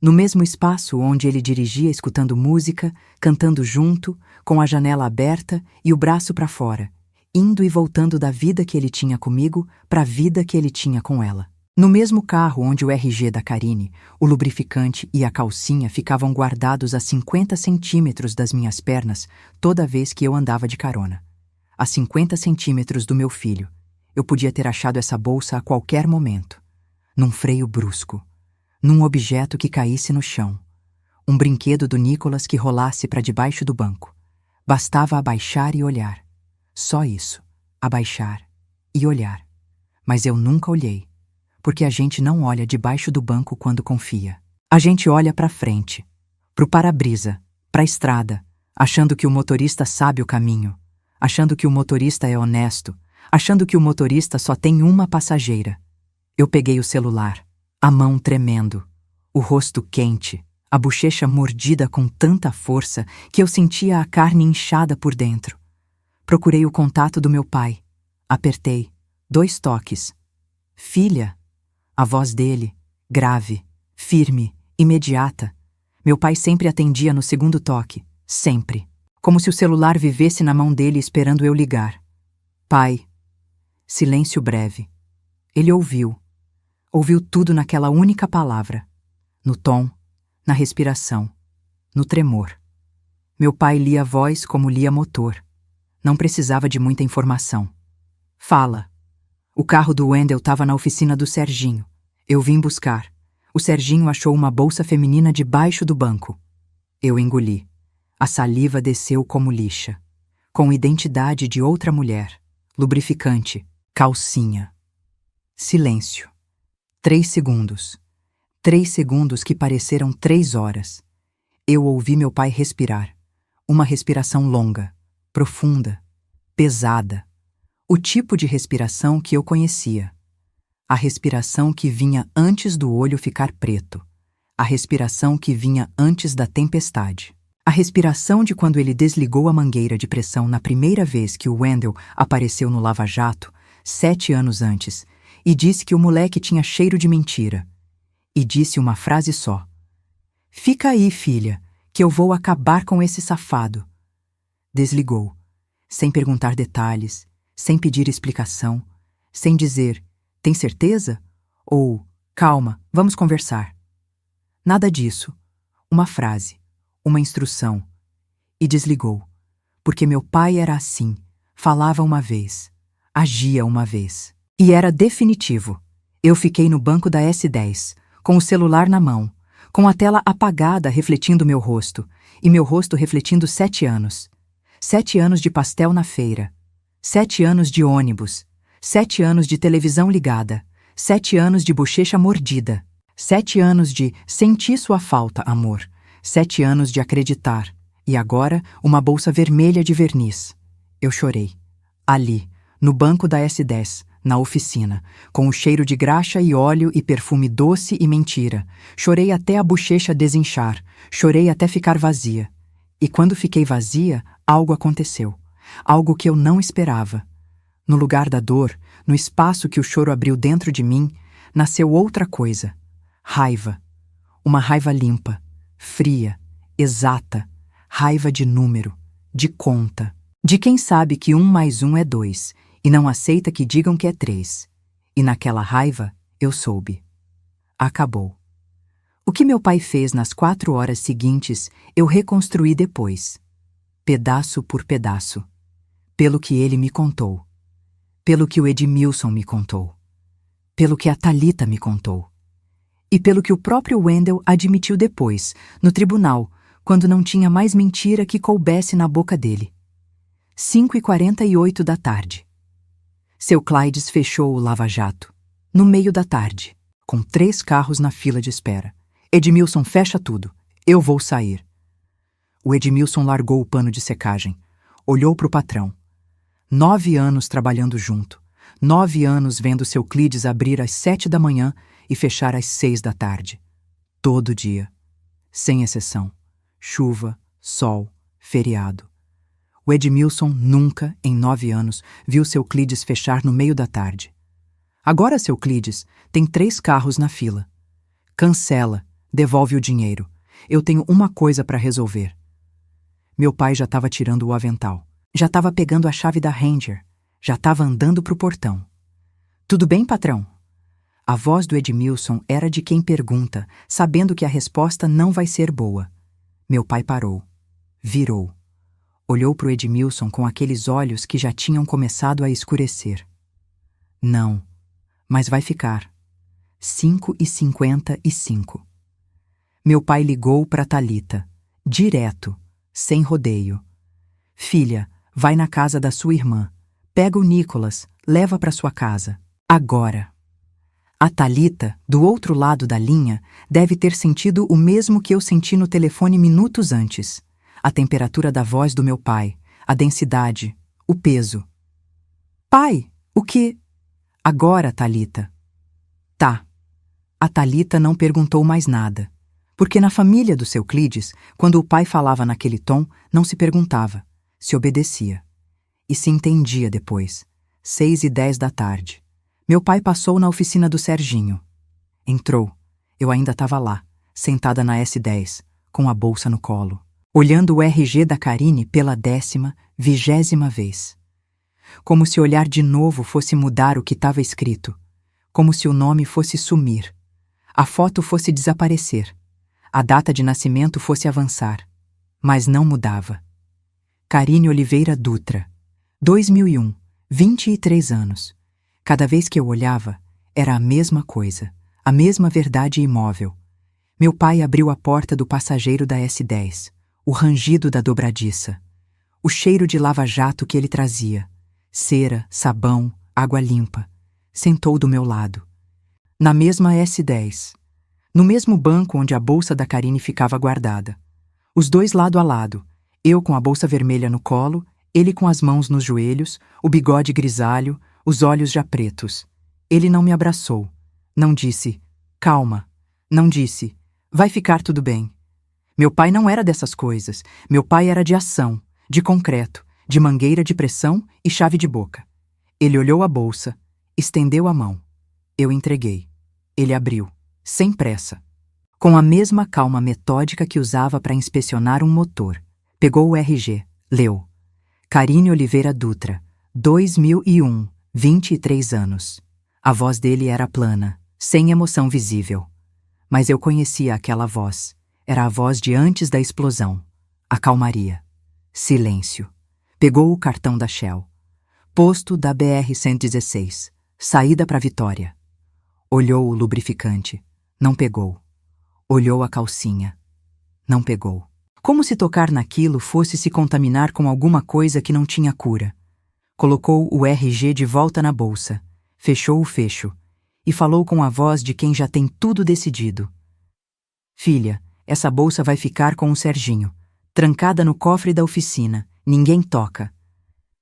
Speaker 1: no mesmo espaço onde ele dirigia escutando música, cantando junto, com a janela aberta e o braço para fora, indo e voltando da vida que ele tinha comigo para a vida que ele tinha com ela. No mesmo carro onde o RG da Karine, o lubrificante e a calcinha ficavam guardados a 50 centímetros das minhas pernas toda vez que eu andava de carona. A 50 centímetros do meu filho. Eu podia ter achado essa bolsa a qualquer momento. Num freio brusco. Num objeto que caísse no chão. Um brinquedo do Nicholas que rolasse para debaixo do banco. Bastava abaixar e olhar. Só isso. Abaixar e olhar. Mas eu nunca olhei. Porque a gente não olha debaixo do banco quando confia. A gente olha para frente. Pro para-brisa. Pra estrada. Achando que o motorista sabe o caminho. Achando que o motorista é honesto. Achando que o motorista só tem uma passageira. Eu peguei o celular, a mão tremendo, o rosto quente, a bochecha mordida com tanta força que eu sentia a carne inchada por dentro. Procurei o contato do meu pai. Apertei. 2 toques. Filha. A voz dele, grave, firme, imediata. Meu pai sempre atendia no segundo toque. Sempre. Como se o celular vivesse na mão dele esperando eu ligar. Pai. Silêncio breve. Ele ouviu. Ouviu tudo naquela única palavra. No tom, na respiração, no tremor. Meu pai lia a voz como lia motor. Não precisava de muita informação. Fala. O carro do Wendell estava na oficina do Serginho. Eu vim buscar. O Serginho achou uma bolsa feminina debaixo do banco. Eu engoli. A saliva desceu como lixa. Com identidade de outra mulher. Lubrificante. Calcinha. Silêncio. 3 segundos. 3 segundos que pareceram 3 horas. Eu ouvi meu pai respirar. Uma respiração longa, profunda, pesada. O tipo de respiração que eu conhecia. A respiração que vinha antes do olho ficar preto. A respiração que vinha antes da tempestade. A respiração de quando ele desligou a mangueira de pressão na primeira vez que o Wendell apareceu no Lava Jato, 7 anos antes, e disse que o moleque tinha cheiro de mentira. E disse uma frase só. Fica aí, filha, que eu vou acabar com esse safado. Desligou, sem perguntar detalhes, sem pedir explicação, sem dizer, tem certeza? Ou, calma, vamos conversar. Nada disso. Uma frase, uma instrução. E desligou, porque meu pai era assim, falava uma vez, agia uma vez. E era definitivo. Eu fiquei no banco da S10, com o celular na mão, com a tela apagada refletindo meu rosto, e meu rosto refletindo 7 anos. 7 anos de pastel na feira. 7 anos de ônibus. 7 anos de televisão ligada. 7 anos de bochecha mordida. 7 anos de sentir sua falta, amor. 7 anos de acreditar. E agora, uma bolsa vermelha de verniz. Eu chorei. Ali, no banco da S10, na oficina, com o cheiro de graxa e óleo e perfume doce e mentira. Chorei até a bochecha desinchar, chorei até ficar vazia. E quando fiquei vazia, algo aconteceu. Algo que eu não esperava. No lugar da dor, no espaço que o choro abriu dentro de mim, nasceu outra coisa. Raiva. Uma raiva limpa, fria, exata. Raiva de número, de conta. De quem sabe que 1 mais 1 é 2, e não aceita que digam que é 3. E naquela raiva, eu soube. Acabou. O que meu pai fez nas 4 horas seguintes, eu reconstruí depois. Pedaço por pedaço. Pelo que ele me contou. Pelo que o Edmilson me contou. Pelo que a Thalita me contou. E pelo que o próprio Wendell admitiu depois, no tribunal, quando não tinha mais mentira que coubesse na boca dele. 5h48 da tarde. Seu Clydes fechou o lava-jato, no meio da tarde, com 3 carros na fila de espera. Edmilson, fecha tudo. Eu vou sair. O Edmilson largou o pano de secagem. Olhou para o patrão. 9 anos trabalhando junto. 9 anos vendo seu Clydes abrir às 7 da manhã e fechar às 6 da tarde. Todo dia. Sem exceção. Chuva, sol, feriado. O Edmilson nunca, em 9 anos, viu seu Clydes fechar no meio da tarde. Agora seu Clydes tem 3 carros na fila. Cancela, devolve o dinheiro. Eu tenho uma coisa para resolver. Meu pai já estava tirando o avental. Já estava pegando a chave da Ranger. Já estava andando para o portão. Tudo bem, patrão? A voz do Edmilson era de quem pergunta, sabendo que a resposta não vai ser boa. Meu pai parou. Virou. Olhou para o Edmilson com aqueles olhos que já tinham começado a escurecer. Não, mas vai ficar. 5h55. Meu pai ligou para Thalita, direto, sem rodeio. Filha, vai na casa da sua irmã. Pega o Nicholas, leva para sua casa. Agora. A Thalita, do outro lado da linha, deve ter sentido o mesmo que eu senti no telefone minutos antes. A temperatura da voz do meu pai, a densidade, o peso. Pai, o que? Agora, Thalita. Tá. A Thalita não perguntou mais nada, porque na família do seu Clydes, quando o pai falava naquele tom, não se perguntava, se obedecia. E se entendia depois. 6h10 da tarde. Meu pai passou na oficina do Serginho. Entrou. Eu ainda estava lá, sentada na S10, com a bolsa no colo, olhando o RG da Karine pela 10ª, 20ª vez. Como se olhar de novo fosse mudar o que estava escrito. Como se o nome fosse sumir. A foto fosse desaparecer. A data de nascimento fosse avançar. Mas não mudava. Karine Oliveira Dutra. 2001. 23 anos. Cada vez que eu olhava, era a mesma coisa. A mesma verdade imóvel. Meu pai abriu a porta do passageiro da S10. O rangido da dobradiça. O cheiro de lava-jato que ele trazia. Cera, sabão, água limpa. Sentou do meu lado. Na mesma S10. No mesmo banco onde a bolsa da Karine ficava guardada. Os dois lado a lado. Eu com a bolsa vermelha no colo, ele com as mãos nos joelhos, o bigode grisalho, os olhos já pretos. Ele não me abraçou. Não disse, calma. Não disse, vai ficar tudo bem. Meu pai não era dessas coisas. Meu pai era de ação, de concreto, de mangueira de pressão e chave de boca. Ele olhou a bolsa, estendeu a mão. Eu entreguei. Ele abriu, sem pressa. Com a mesma calma metódica que usava para inspecionar um motor. Pegou o RG, leu. Karine Oliveira Dutra, 2001, 23 anos. A voz dele era plana, sem emoção visível. Mas eu conhecia aquela voz. Era a voz de antes da explosão. A calmaria. Silêncio. Pegou o cartão da Shell. Posto da BR-116. Saída para Vitória. Olhou o lubrificante. Não pegou. Olhou a calcinha. Não pegou. Como se tocar naquilo fosse se contaminar com alguma coisa que não tinha cura. Colocou o RG de volta na bolsa. Fechou o fecho. E falou com a voz de quem já tem tudo decidido. Filha, essa bolsa vai ficar com o Serginho. Trancada no cofre da oficina. Ninguém toca.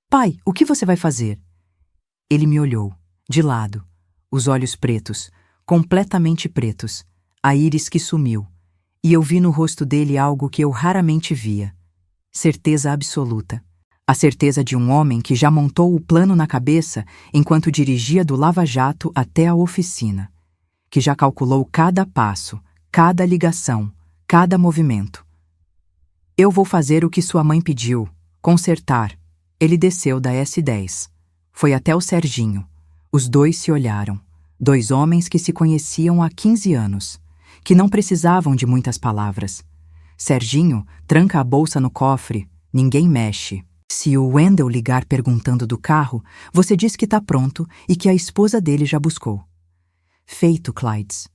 Speaker 1: Pai, o que você vai fazer? Ele me olhou, de lado. Os olhos pretos, completamente pretos. A íris que sumiu. E eu vi no rosto dele algo que eu raramente via. Certeza absoluta. A certeza de um homem que já montou o plano na cabeça enquanto dirigia do lava-jato até a oficina. Que já calculou cada passo, cada ligação, cada movimento. Eu vou fazer o que sua mãe pediu, consertar. Ele desceu da S10. Foi até o Serginho. Os dois se olharam. Dois homens que se conheciam há 15 anos, que não precisavam de muitas palavras. Serginho tranca a bolsa no cofre. Ninguém mexe. Se o Wendell ligar perguntando do carro, você diz que está pronto e que a esposa dele já buscou. Feito, Clydes.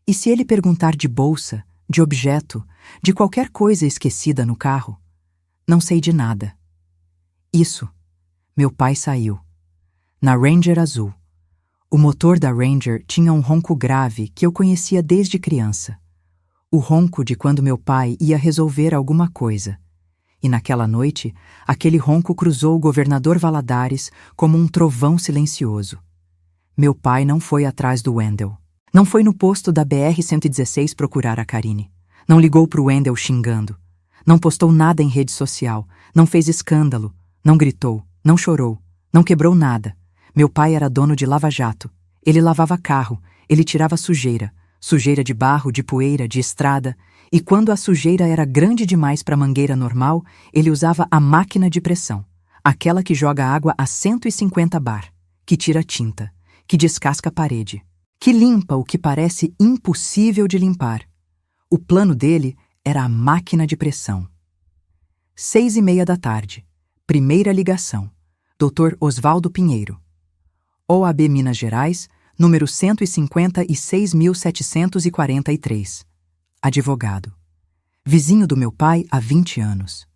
Speaker 1: E se ele perguntar de bolsa, de objeto, de qualquer coisa esquecida no carro? Não sei de nada. Isso. Meu pai saiu. Na Ranger azul. O motor da Ranger tinha um ronco grave que eu conhecia desde criança. O ronco de quando meu pai ia resolver alguma coisa. E naquela noite, aquele ronco cruzou o governador Valadares como um trovão silencioso. Meu pai não foi atrás do Wendell. Não foi no posto da BR-116 procurar a Karine. Não ligou pro Wendell xingando. Não postou nada em rede social. Não fez escândalo. Não gritou. Não chorou. Não quebrou nada. Meu pai era dono de lava-jato. Ele lavava carro. Ele tirava sujeira. Sujeira de barro, de poeira, de estrada. E quando a sujeira era grande demais para a mangueira normal, ele usava a máquina de pressão. Aquela que joga água a 150 bar. Que tira tinta. Que descasca a parede. Que limpa o que parece impossível de limpar. O plano dele era a máquina de pressão. 6:30 da tarde. Primeira ligação. Dr. Osvaldo Pinheiro. OAB Minas Gerais, número 156.743. Advogado. Vizinho do meu pai há 20 anos.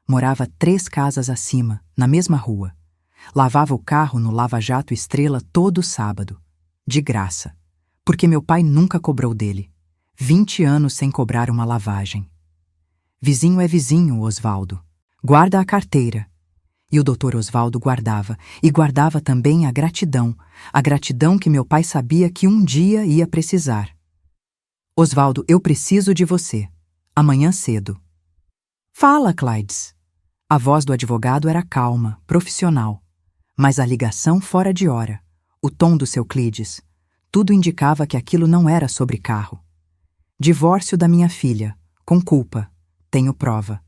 Speaker 1: Morava 3 casas acima, na mesma rua. Lavava o carro no Lava Jato Estrela todo sábado. De graça. Porque meu pai nunca cobrou dele. 20 anos sem cobrar uma lavagem. Vizinho é vizinho, Osvaldo. Guarda a carteira. E o Dr. Osvaldo guardava, e guardava também a gratidão que meu pai sabia que um dia ia precisar. Osvaldo, eu preciso de você. Amanhã cedo. Fala, Clydes. A voz do advogado era calma, profissional. Mas a ligação fora de hora, o tom do seu Clydes, tudo indicava que aquilo não era sobre carro. Divórcio da minha filha, com culpa. Tenho prova.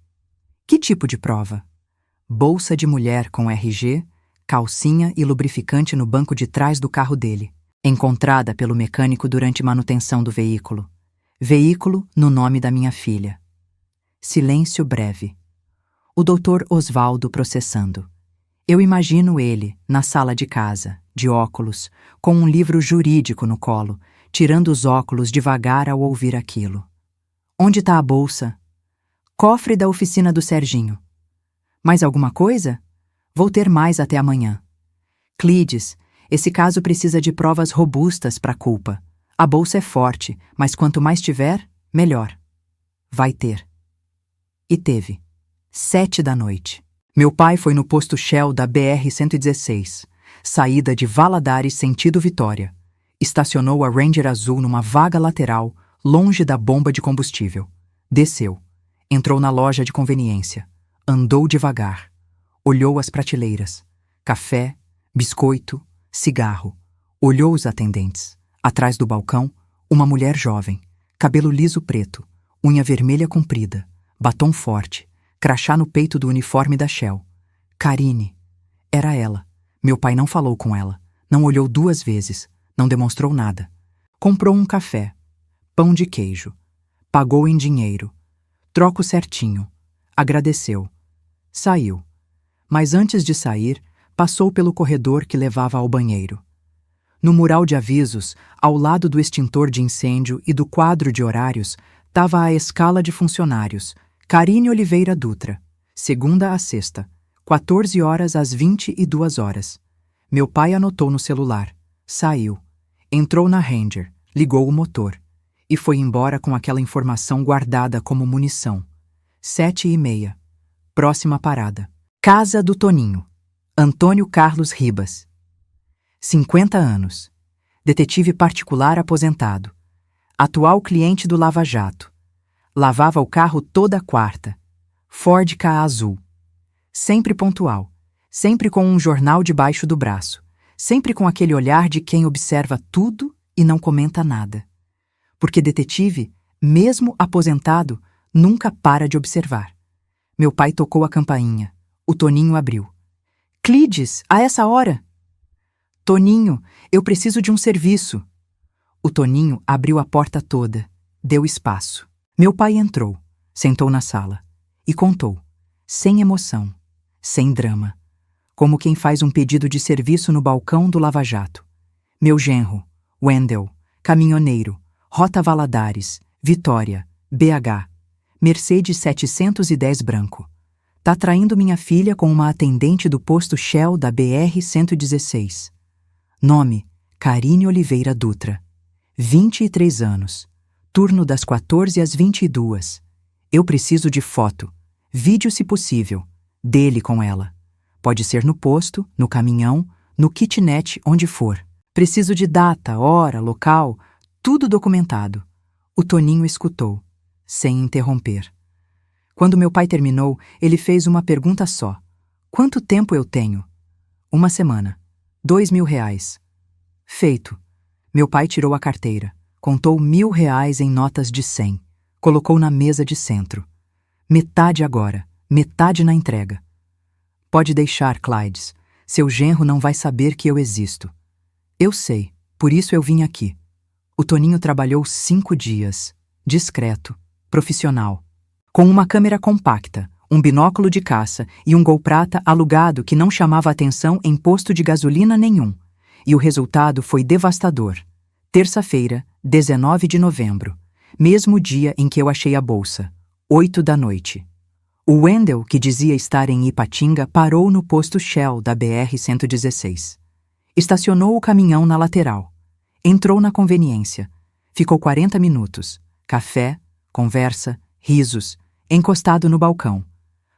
Speaker 1: Que tipo de prova? Bolsa de mulher com RG, calcinha e lubrificante no banco de trás do carro dele, encontrada pelo mecânico durante manutenção do veículo. Veículo no nome da minha filha. Silêncio breve. O Dr. Osvaldo processando. Eu imagino ele, na sala de casa, de óculos, com um livro jurídico no colo, tirando os óculos devagar ao ouvir aquilo. Onde está a bolsa? Cofre da oficina do Serginho. Mais alguma coisa? Vou ter mais até amanhã. Clydes, esse caso precisa de provas robustas para a culpa. A bolsa é forte, mas quanto mais tiver, melhor. Vai ter. E teve. 7 da noite. Meu pai foi no posto Shell da BR-116, saída de Valadares sentido Vitória. Estacionou a Ranger azul numa vaga lateral, longe da bomba de combustível. Desceu. Entrou na loja de conveniência. Andou devagar. Olhou as prateleiras. Café, biscoito, cigarro. Olhou os atendentes. Atrás do balcão, uma mulher jovem. Cabelo liso preto. Unha vermelha comprida. Batom forte. Crachá no peito do uniforme da Shell. Karine. Era ela. Meu pai não falou com ela. Não olhou 2 vezes. Não demonstrou nada. Comprou um café. Pão de queijo. Pagou em dinheiro. Troco certinho. Agradeceu. Saiu. Mas antes de sair, passou pelo corredor que levava ao banheiro. No mural de avisos, ao lado do extintor de incêndio e do quadro de horários, estava a escala de funcionários. Karine Oliveira Dutra, segunda a sexta, 14 horas às 22 horas. Meu pai anotou no celular. Saiu. Entrou na Ranger, ligou o motor. E foi embora com aquela informação guardada como munição. 7:30. Próxima parada. Casa do Toninho. Antônio Carlos Ribas. 50 anos. Detetive particular aposentado. Atual cliente do Lava Jato. Lavava o carro toda quarta. Ford Ka azul. Sempre pontual. Sempre com um jornal debaixo do braço. Sempre com aquele olhar de quem observa tudo e não comenta nada. Porque detetive, mesmo aposentado, nunca para de observar. Meu pai tocou a campainha. O Toninho abriu. Clides, a essa hora? Toninho, eu preciso de um serviço. O Toninho abriu a porta toda, deu espaço. Meu pai entrou, sentou na sala e contou, sem emoção, sem drama, como quem faz um pedido de serviço no balcão do Lava Jato. Meu genro, Wendel, caminhoneiro, Rota Valadares, Vitória, BH, Mercedes 710 branco. Tá traindo minha filha com uma atendente do posto Shell da BR-116. Nome, Karine Oliveira Dutra. 23 anos. Turno das 14 às 22. Eu preciso de foto. Vídeo se possível. Dele com ela. Pode ser no posto, no caminhão, no kitnet, onde for. Preciso de data, hora, local, tudo documentado. O Toninho escutou, sem interromper. Quando meu pai terminou, ele fez uma pergunta só. Quanto tempo eu tenho? 1 semana. 2.000 reais. Feito. Meu pai tirou a carteira, contou 1.000 reais em notas de 100, colocou na mesa de centro. Metade agora, metade na entrega. Pode deixar, Clydes. Seu genro não vai saber que eu existo. Eu sei, por isso eu vim aqui. O Toninho trabalhou 5 dias, discreto, profissional, com uma câmera compacta, um binóculo de caça e um Gol Prata alugado que não chamava atenção em posto de gasolina nenhum. E o resultado foi devastador. Terça-feira, 19 de novembro, mesmo dia em que eu achei a bolsa, 8 da noite. O Wendel, que dizia estar em Ipatinga, parou no posto Shell da BR-116. Estacionou o caminhão na lateral. Entrou na conveniência. Ficou 40 minutos. Café, conversa, risos, encostado no balcão.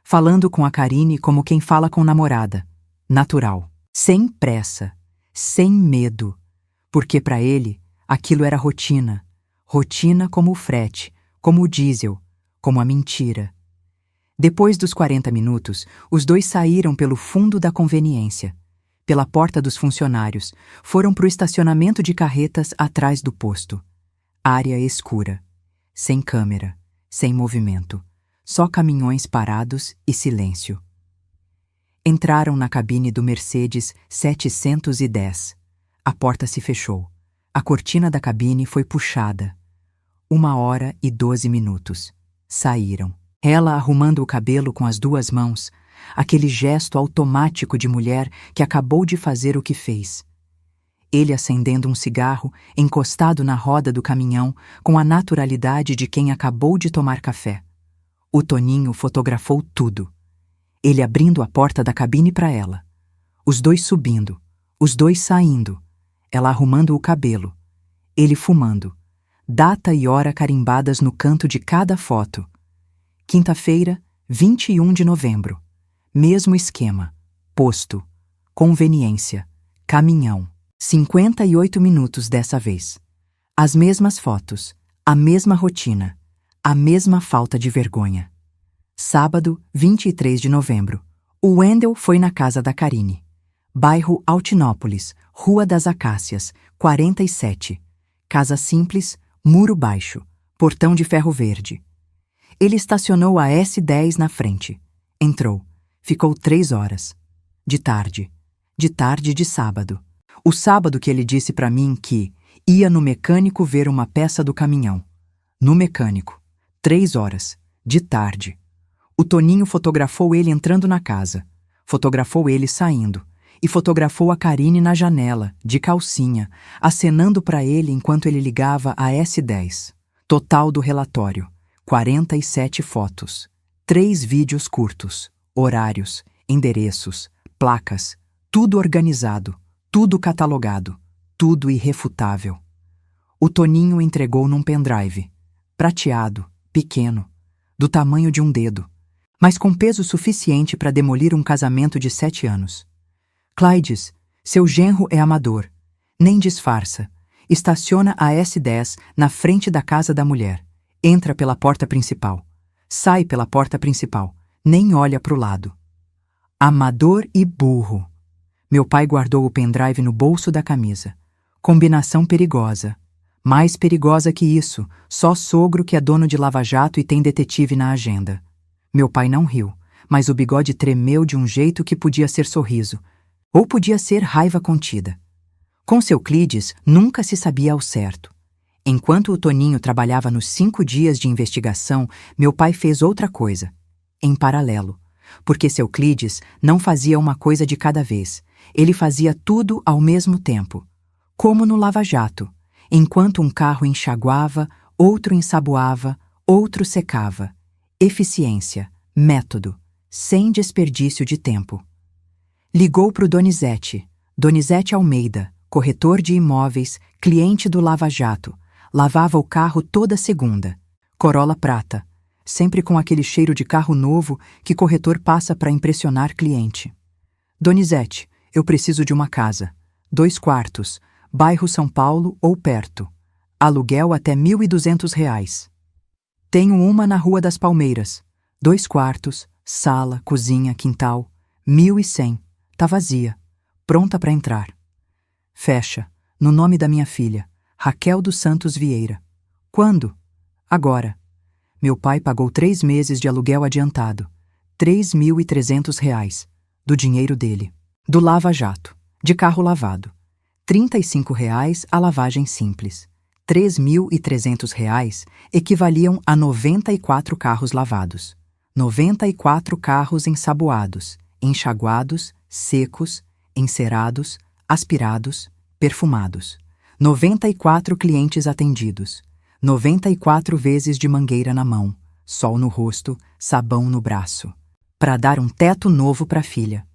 Speaker 1: Falando com a Karine como quem fala com namorada. Natural. Sem pressa. Sem medo. Porque para ele, aquilo era rotina. Rotina como o frete, como o diesel, como a mentira. Depois dos 40 minutos, os dois saíram pelo fundo da conveniência. Pela porta dos funcionários, foram para o estacionamento de carretas atrás do posto. Área escura. Sem câmera, sem movimento. Só caminhões parados e silêncio. Entraram na cabine do Mercedes 710. A porta se fechou. A cortina da cabine foi puxada. 1h12. Saíram. Ela arrumando o cabelo com as 2 mãos, aquele gesto automático de mulher que acabou de fazer o que fez. Ele acendendo um cigarro, encostado na roda do caminhão, com a naturalidade de quem acabou de tomar café. O Toninho fotografou tudo. Ele abrindo a porta da cabine para ela. Os dois subindo, os dois saindo. Ela arrumando o cabelo. Ele fumando. Data e hora carimbadas no canto de cada foto. Quinta-feira, 21 de novembro. Mesmo esquema. Posto. Conveniência. Caminhão. 58 minutos dessa vez. As mesmas fotos. A mesma rotina. A mesma falta de vergonha. Sábado, 23 de novembro. O Wendel foi na casa da Karine. Bairro Altinópolis, Rua das Acácias, 47. Casa simples, muro baixo, portão de ferro verde. Ele estacionou a S10 na frente. Entrou. Ficou 3 horas. De tarde. De tarde de sábado. O sábado que ele disse para mim que ia no mecânico ver uma peça do caminhão. No mecânico. 3 horas. De tarde. O Toninho fotografou ele entrando na casa. Fotografou ele saindo. E fotografou a Karine na janela, de calcinha, acenando para ele enquanto ele ligava a S10. Total do relatório. 47 fotos. 3 vídeos curtos. Horários, endereços, placas. Tudo organizado. Tudo catalogado. Tudo irrefutável. O Toninho entregou num pendrive. Prateado, pequeno, do tamanho de um dedo, mas com peso suficiente para demolir um casamento de 7 anos. Clydes, seu genro é amador. Nem disfarça. Estaciona a S10 na frente da casa da mulher. Entra pela porta principal. Sai pela porta principal. Nem olha para o lado. Amador e burro. Meu pai guardou o pendrive no bolso da camisa. Combinação perigosa. Mais perigosa que isso, só sogro que é dono de Lava Jato e tem detetive na agenda. Meu pai não riu, mas o bigode tremeu de um jeito que podia ser sorriso, ou podia ser raiva contida. Com seu Euclides, nunca se sabia ao certo. Enquanto o Toninho trabalhava nos 5 dias de investigação, meu pai fez outra coisa, em paralelo, porque seu Euclides não fazia uma coisa de cada vez, ele fazia tudo ao mesmo tempo, como no Lava Jato, enquanto um carro enxaguava, outro ensaboava, outro secava. Eficiência, método, sem desperdício de tempo. Ligou para o Donizete Almeida, corretor de imóveis, cliente do Lava Jato. Lavava o carro toda segunda. Corolla prata, sempre com aquele cheiro de carro novo que corretor passa para impressionar cliente. Donizete, eu preciso de uma casa. 2 quartos, bairro São Paulo ou perto. Aluguel até R$ 1.200. Tenho uma na Rua das Palmeiras. 2 quartos, sala, cozinha, quintal. 1.100. Tá vazia. Pronta para entrar. Fecha. No nome da minha filha, Raquel dos Santos Vieira. Quando? Agora. Meu pai pagou 3 meses de aluguel adiantado. R$ 3.300. Do dinheiro dele. Do Lava Jato. De carro lavado. R$ 35 a lavagem simples. R$ 3.300 equivaliam a 94 carros lavados. 94 carros ensaboados, enxaguados, secos, encerados, aspirados, perfumados. 94 clientes atendidos. 94 vezes de mangueira na mão, sol no rosto, sabão no braço. Para dar um teto novo para a filha.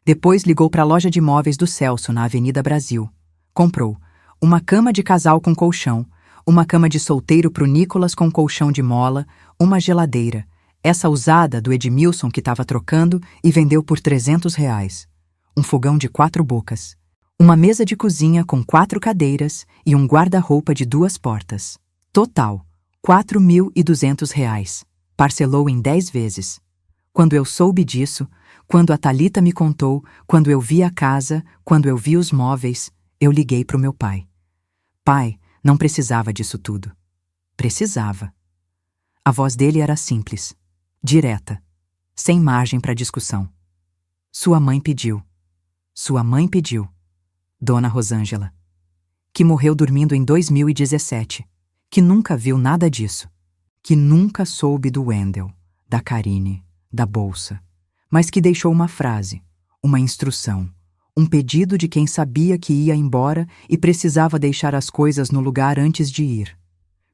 Speaker 1: Depois ligou para a loja de móveis do Celso, na Avenida Brasil. Comprou uma cama de casal com colchão, uma cama de solteiro pro Nicolas com colchão de mola, uma geladeira, essa usada do Edmilson que estava trocando e vendeu por R$ 300. Um fogão de 4 bocas. Uma mesa de cozinha com 4 cadeiras e um guarda-roupa de 2 portas. Total, R$ 4.200. Parcelou em 10 vezes. Quando eu soube disso, quando a Thalita me contou, quando eu vi a casa, quando eu vi os móveis, eu liguei pro meu pai. Pai, não precisava disso tudo. Precisava. A voz dele era simples, direta, sem margem para discussão. Sua mãe pediu. Sua mãe pediu. Dona Rosângela. Que morreu dormindo em 2017. Que nunca viu nada disso. Que nunca soube do Wendel, da Karine, da bolsa. Mas que deixou uma frase, uma instrução, um pedido de quem sabia que ia embora e precisava deixar as coisas no lugar antes de ir.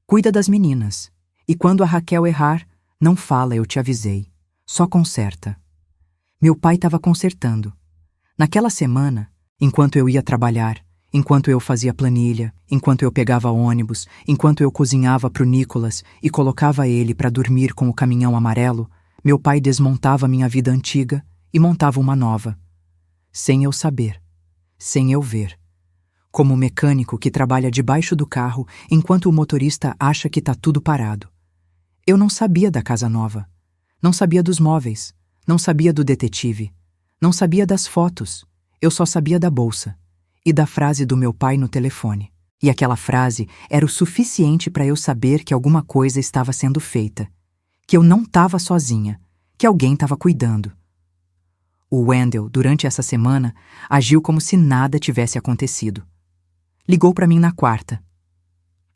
Speaker 1: Cuida das meninas. E quando a Raquel errar, não fala, eu te avisei. Só conserta. Meu pai estava consertando. Naquela semana, enquanto eu ia trabalhar, enquanto eu fazia planilha, enquanto eu pegava ônibus, enquanto eu cozinhava pro Nicolas e colocava ele para dormir com o caminhão amarelo, meu pai desmontava minha vida antiga e montava uma nova. Sem eu saber, sem eu ver. Como o mecânico que trabalha debaixo do carro enquanto o motorista acha que tá tudo parado. Eu não sabia da casa nova. Não sabia dos móveis. Não sabia do detetive. Não sabia das fotos. Eu só sabia da bolsa. E da frase do meu pai no telefone. E aquela frase era o suficiente para eu saber que alguma coisa estava sendo feita. Que eu não estava sozinha. Que alguém estava cuidando. O Wendel, durante essa semana, agiu como se nada tivesse acontecido. Ligou para mim na quarta.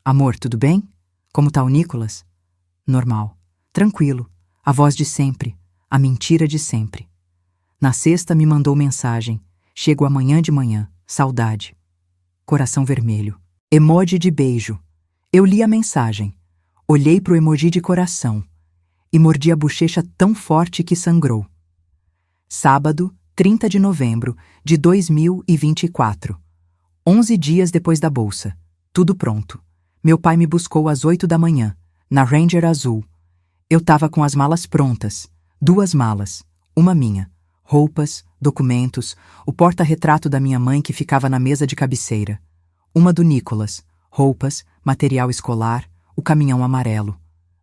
Speaker 1: Amor, tudo bem? Como tá o Nicolas? Normal. Tranquilo. A voz de sempre. A mentira de sempre. Na sexta me mandou mensagem. Chego amanhã de manhã. Saudade. Coração vermelho. Emoji de beijo. Eu li a mensagem. Olhei pro emoji de coração. E mordi a bochecha tão forte que sangrou. Sábado, 30 de novembro de 2024. 11 dias depois da bolsa. Tudo pronto. Meu pai me buscou às 8 da manhã, na Ranger azul. Eu tava com as malas prontas. 2 malas. Uma minha. Roupas, documentos, o porta-retrato da minha mãe que ficava na mesa de cabeceira. Uma do Nicolas. Roupas, material escolar, o caminhão amarelo.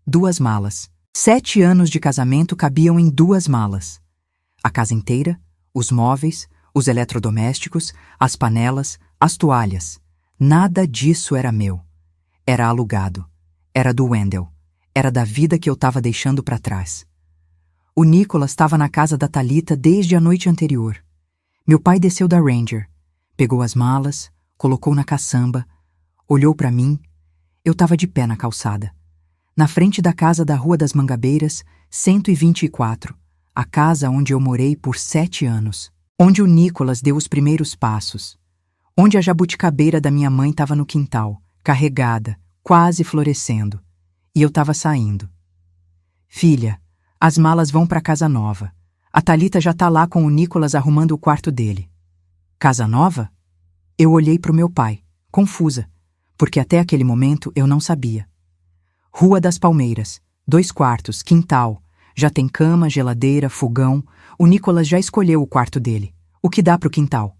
Speaker 1: 2 malas. 7 anos de casamento cabiam em 2 malas. A casa inteira, os móveis, os eletrodomésticos, as panelas, as toalhas. Nada disso era meu. Era alugado. Era do Wendel. Era da vida que eu estava deixando para trás. O Nicholas estava na casa da Thalita desde a noite anterior. Meu pai desceu da Ranger, pegou as malas, colocou na caçamba, olhou para mim. Eu estava de pé na calçada. Na frente da casa da Rua das Mangabeiras, 124, a casa onde eu morei por 7 anos. Onde o Nicholas deu os primeiros passos. Onde a jabuticabeira da minha mãe estava no quintal, carregada, quase florescendo. E eu estava saindo. Filha, as malas vão para casa nova. A Thalita já tá lá com o Nicholas arrumando o quarto dele. Casa nova? Eu olhei para o meu pai, confusa, porque até aquele momento eu não sabia. Rua das Palmeiras, 2 quartos, quintal. Já tem cama, geladeira, fogão. O Nicholas já escolheu o quarto dele. O que dá pro quintal?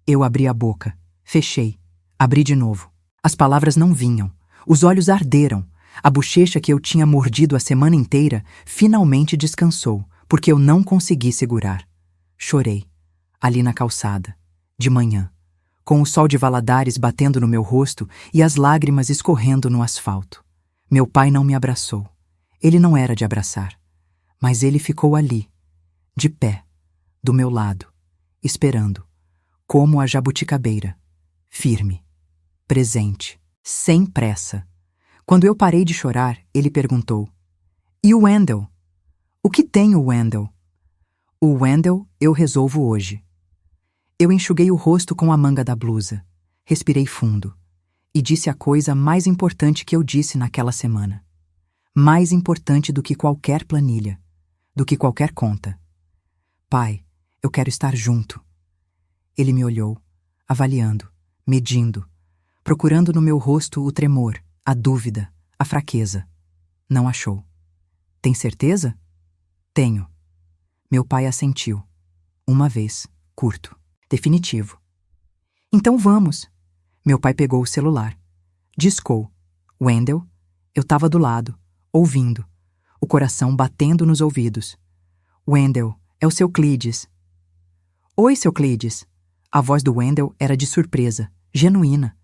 Speaker 1: Eu abri a boca. Fechei. Abri de novo. As palavras não vinham. Os olhos arderam. A bochecha que eu tinha mordido a semana inteira finalmente descansou, porque eu não consegui segurar. Chorei. Ali na calçada. De manhã. Com o sol de Valadares batendo no meu rosto e as lágrimas escorrendo no asfalto. Meu pai não me abraçou. Ele não era de abraçar. Mas ele ficou ali, de pé, do meu lado, esperando, como a jabuticabeira, firme, presente, sem pressa. Quando eu parei de chorar, ele perguntou: "E o Wendell? O que tem o Wendell?" "O Wendell eu resolvo hoje." Eu enxuguei o rosto com a manga da blusa, respirei fundo e disse a coisa mais importante que eu disse naquela semana. Mais importante do que qualquer planilha, do que qualquer conta. "Pai, eu quero estar junto." Ele me olhou, avaliando, medindo, procurando no meu rosto o tremor, a dúvida, a fraqueza. Não achou. "Tem certeza?" "Tenho." Meu pai assentiu. Uma vez, curto, definitivo. "Então vamos." Meu pai pegou o celular. Discou. Wendell, eu estava do lado, ouvindo, o coração batendo nos ouvidos. "Wendell, é o seu Cleedes." "Oi, seu Cleedes." A voz do Wendell era de surpresa, genuína.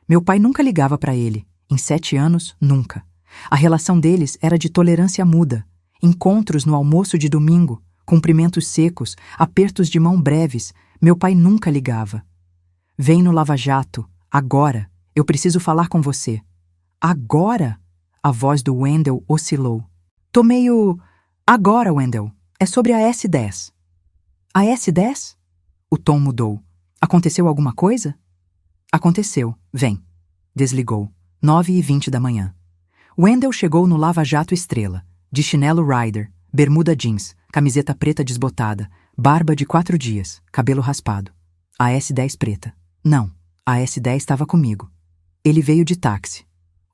Speaker 1: Meu pai nunca ligava para ele. Em 7 anos, nunca. A relação deles era de tolerância muda. Encontros no almoço de domingo, cumprimentos secos, apertos de mão breves. Meu pai nunca ligava. "Vem no Lava Jato, agora. Eu preciso falar com você." "Agora?" A voz do Wendell oscilou. "Tô meio... Agora, Wendell. É sobre a S10. "A S10? O tom mudou. "Aconteceu alguma coisa?" "Aconteceu. Vem." Desligou. 9h20 da manhã. Wendell chegou no Lava Jato Estrela, de chinelo Ryder, bermuda jeans, camiseta preta desbotada, barba de 4 dias, cabelo raspado. A S10 preta. Não, a S10 estava comigo. Ele veio de táxi.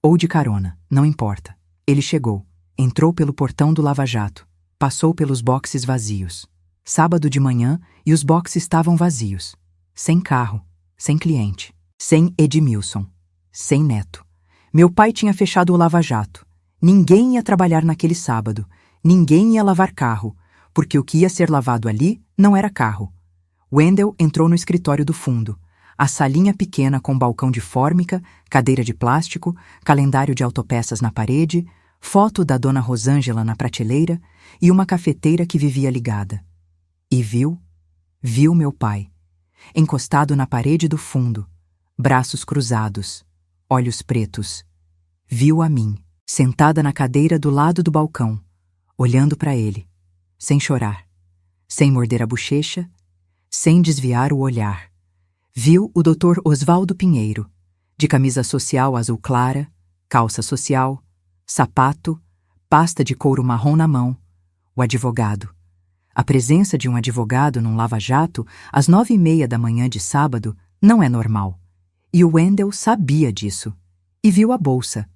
Speaker 1: Ou de carona, não importa. Ele chegou, entrou pelo portão do Lava Jato, passou pelos boxes vazios. Sábado de manhã e os boxes estavam vazios. Sem carro, sem cliente, sem Edmilson, sem neto. Meu pai tinha fechado o Lava Jato. Ninguém ia trabalhar naquele sábado, ninguém ia lavar carro, porque o que ia ser lavado ali não era carro. Wendell entrou no escritório do fundo, a salinha pequena com balcão de fórmica, cadeira de plástico, calendário de autopeças na parede, foto da dona Rosângela na prateleira e uma cafeteira que vivia ligada. E viu meu pai, encostado na parede do fundo, braços cruzados, olhos pretos. Viu a mim, sentada na cadeira do lado do balcão, olhando para ele, sem chorar, sem morder a bochecha, sem desviar o olhar. Viu o Dr. Osvaldo Pinheiro, de camisa social azul clara, calça social, sapato, pasta de couro marrom na mão, o advogado. A presença de um advogado num lava-jato às 9h30 da manhã de sábado não é normal. E o Wendell sabia disso. E viu a bolsa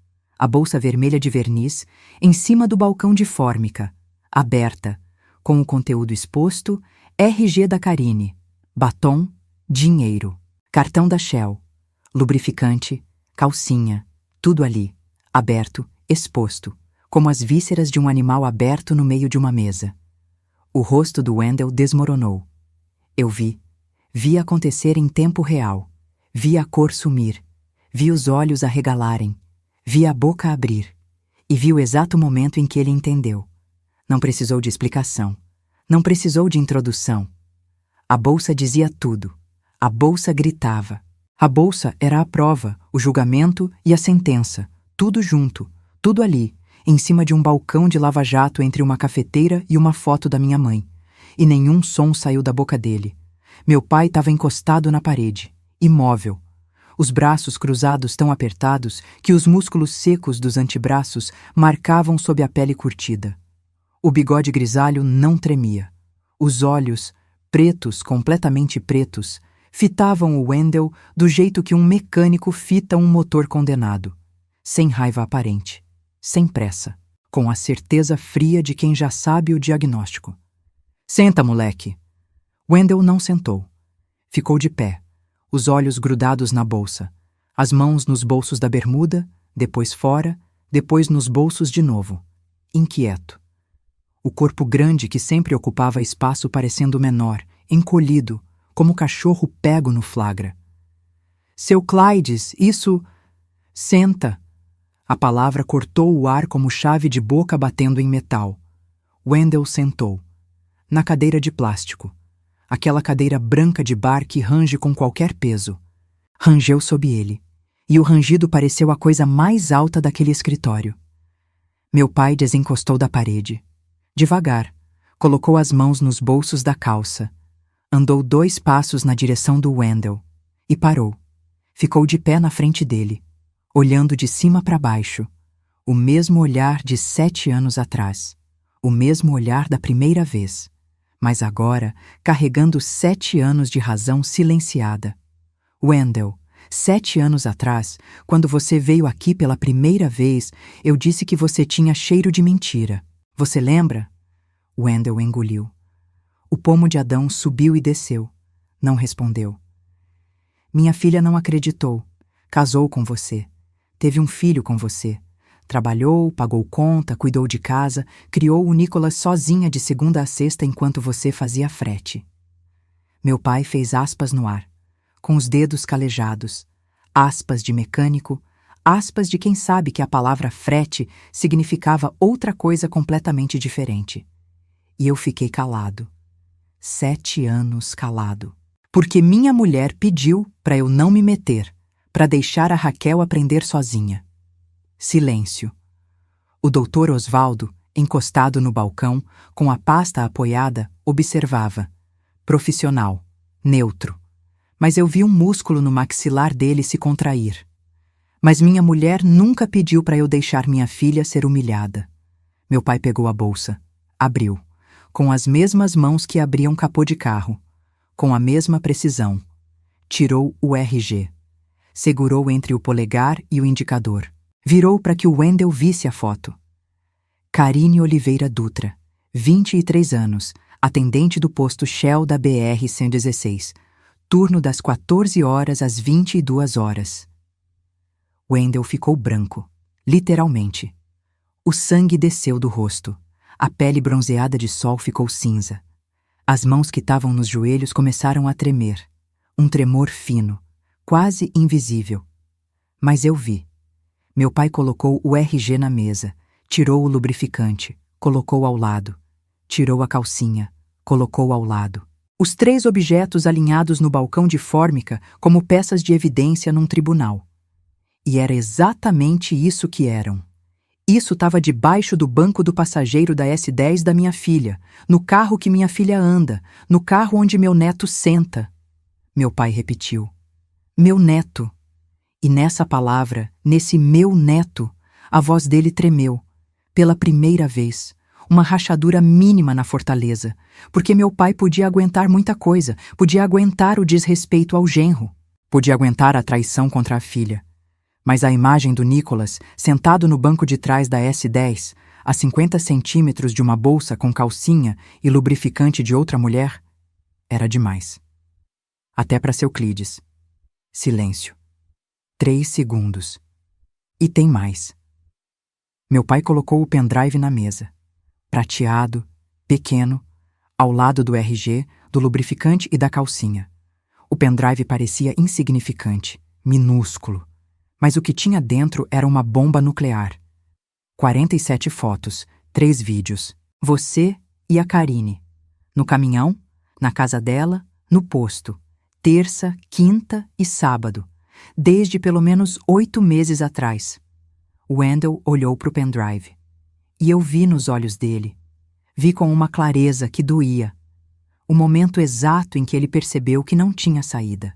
Speaker 1: vermelha de verniz, em cima do balcão de fórmica, aberta, com o conteúdo exposto, RG da Carine, batom, dinheiro, cartão da Shell, lubrificante, calcinha, tudo ali, aberto, exposto, como as vísceras de um animal aberto no meio de uma mesa. O rosto do Wendell desmoronou. Eu vi acontecer em tempo real, vi a cor sumir, vi os olhos arregalarem, vi a boca abrir, e vi o exato momento em que ele entendeu. Não precisou de explicação. Não precisou de introdução. A bolsa dizia tudo. A bolsa gritava. A bolsa era a prova, o julgamento e a sentença. Tudo junto, tudo ali, em cima de um balcão de lava-jato entre uma cafeteira e uma foto da minha mãe. E nenhum som saiu da boca dele. Meu pai estava encostado na parede, imóvel. Os braços cruzados tão apertados que os músculos secos dos antebraços marcavam sob a pele curtida. O bigode grisalho não tremia. Os olhos, pretos, completamente pretos, fitavam o Wendell do jeito que um mecânico fita um motor condenado. Sem raiva aparente, sem pressa, com a certeza fria de quem já sabe o diagnóstico. Senta, moleque! Wendell não sentou. Ficou de pé, os olhos grudados na bolsa, as mãos nos bolsos da bermuda, depois fora, depois nos bolsos de novo, inquieto. O corpo grande que sempre ocupava espaço parecendo menor, encolhido, como cachorro pego no flagra. Seu Clydes, isso... Senta! A palavra cortou o ar como chave de boca batendo em metal. Wendell sentou. Na cadeira de plástico. Aquela cadeira branca de bar que range com qualquer peso. Rangeu sob ele. E o rangido pareceu a coisa mais alta daquele escritório. Meu pai desencostou da parede. Devagar. Colocou as mãos nos bolsos da calça. Andou 2 passos na direção do Wendell. E parou. Ficou de pé na frente dele, olhando de cima para baixo. O mesmo olhar de 7 anos atrás. O mesmo olhar da primeira vez. Mas agora, carregando 7 anos de razão silenciada. Wendell, 7 anos atrás, quando você veio aqui pela primeira vez, eu disse que você tinha cheiro de mentira. Você lembra? Wendell engoliu. O pomo de Adão subiu e desceu. Não respondeu. Minha filha não acreditou. Casou com você. Teve um filho com você. Trabalhou, pagou conta, cuidou de casa, criou o Nicholas sozinha de segunda a sexta enquanto você fazia frete. Meu pai fez aspas no ar, com os dedos calejados, aspas de mecânico, aspas de quem sabe que a palavra frete significava outra coisa completamente diferente. E eu fiquei calado. 7 anos calado. Porque minha mulher pediu para eu não me meter, para deixar a Raquel aprender sozinha. Silêncio. O doutor Osvaldo, encostado no balcão, com a pasta apoiada, observava. Profissional, neutro. Mas eu vi um músculo no maxilar dele se contrair. Mas minha mulher nunca pediu para eu deixar minha filha ser humilhada. Meu pai pegou a bolsa, abriu, com as mesmas mãos que abriam capô de carro, com a mesma precisão. Tirou o RG. Segurou entre o polegar e o indicador. Virou para que o Wendell visse a foto. Karine Oliveira Dutra, 23 anos, atendente do posto Shell da BR-116, turno das 14 horas às 22 horas. Wendell ficou branco, literalmente. O sangue desceu do rosto. A pele bronzeada de sol ficou cinza. As mãos que estavam nos joelhos começaram a tremer. Um tremor fino, quase invisível. Mas eu vi. Meu pai colocou o RG na mesa, tirou o lubrificante, colocou ao lado. Tirou a calcinha, colocou ao lado. Os 3 objetos alinhados no balcão de fórmica como peças de evidência num tribunal. E era exatamente isso que eram. Isso estava debaixo do banco do passageiro da S10 da minha filha, no carro que minha filha anda, no carro onde meu neto senta. Meu pai repetiu. Meu neto. E nessa palavra, nesse meu neto, a voz dele tremeu. Pela primeira vez. Uma rachadura mínima na fortaleza. Porque meu pai podia aguentar muita coisa. Podia aguentar o desrespeito ao genro. Podia aguentar a traição contra a filha. Mas a imagem do Nicholas, sentado no banco de trás da S10, a 50 centímetros de uma bolsa com calcinha e lubrificante de outra mulher, era demais. Até para seu Clydes. Silêncio. 3 segundos. E tem mais. Meu pai colocou o pendrive na mesa. Prateado, pequeno, ao lado do RG, do lubrificante e da calcinha. O pendrive parecia insignificante, minúsculo. Mas o que tinha dentro era uma bomba nuclear. 47 fotos, 3 vídeos. Você e a Karine. No caminhão, na casa dela, no posto. Terça, quinta e sábado. Desde pelo menos 8 meses atrás. Wendell olhou para o pendrive. E eu vi nos olhos dele. Vi com uma clareza que doía. O momento exato em que ele percebeu que não tinha saída.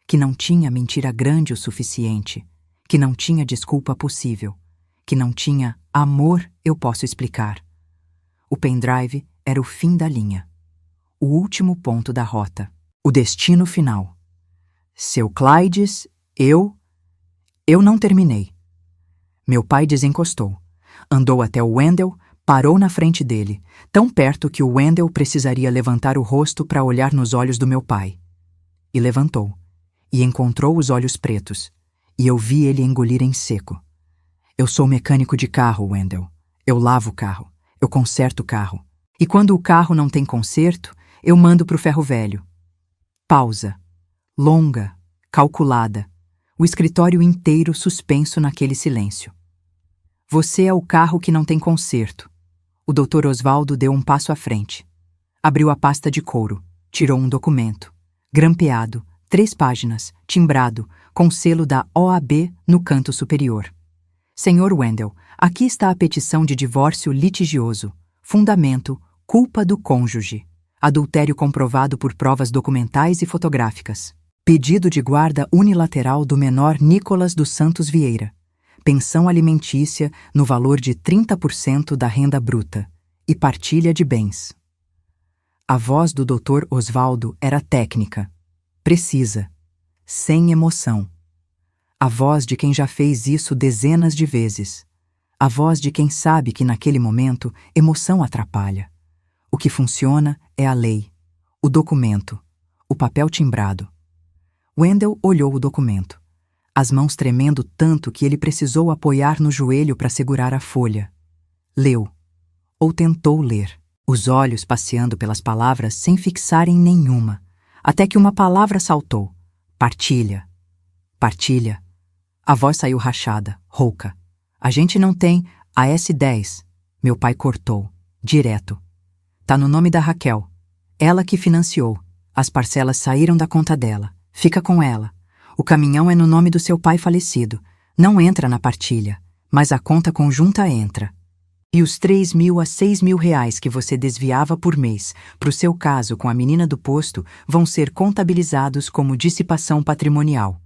Speaker 1: Que não tinha mentira grande o suficiente. Que não tinha desculpa possível. Que não tinha amor eu posso explicar. O pendrive era o fim da linha. O último ponto da rota. O destino final. Seu Clydes, eu não terminei. Meu pai desencostou. Andou até o Wendell, parou na frente dele, tão perto que o Wendell precisaria levantar o rosto para olhar nos olhos do meu pai. E levantou. E encontrou os olhos pretos. E eu vi ele engolir em seco. Eu sou mecânico de carro, Wendell. Eu lavo o carro. Eu conserto o carro. E quando o carro não tem conserto, eu mando pro ferro velho. Pausa. Longa, calculada. O escritório inteiro suspenso naquele silêncio. Você é o carro que não tem conserto. O Dr. Osvaldo deu um passo à frente. Abriu a pasta de couro. Tirou um documento. Grampeado, 3 páginas, timbrado, com selo da OAB no canto superior. Senhor Wendell, aqui está a petição de divórcio litigioso. Fundamento, culpa do cônjuge. Adultério comprovado por provas documentais e fotográficas. Pedido de guarda unilateral do menor Nicolas dos Santos Vieira. Pensão alimentícia no valor de 30% da renda bruta. E partilha de bens. A voz do Dr. Osvaldo era técnica, precisa, sem emoção. A voz de quem já fez isso dezenas de vezes. A voz de quem sabe que naquele momento emoção atrapalha. O que funciona é a lei, o documento, o papel timbrado. Wendell olhou o documento, as mãos tremendo tanto que ele precisou apoiar no joelho para segurar a folha. Leu, ou tentou ler, os olhos passeando pelas palavras sem fixar em nenhuma, até que uma palavra saltou. Partilha. Partilha. A voz saiu rachada, rouca. A gente não tem a S10. Meu pai cortou, direto. Tá no nome da Raquel. Ela que financiou. As parcelas saíram da conta dela. Fica com ela. O caminhão é no nome do seu pai falecido. Não entra na partilha, mas a conta conjunta entra. E os 3.000 a 6.000 reais que você desviava por mês pro seu caso com a menina do posto vão ser contabilizados como dissipação patrimonial.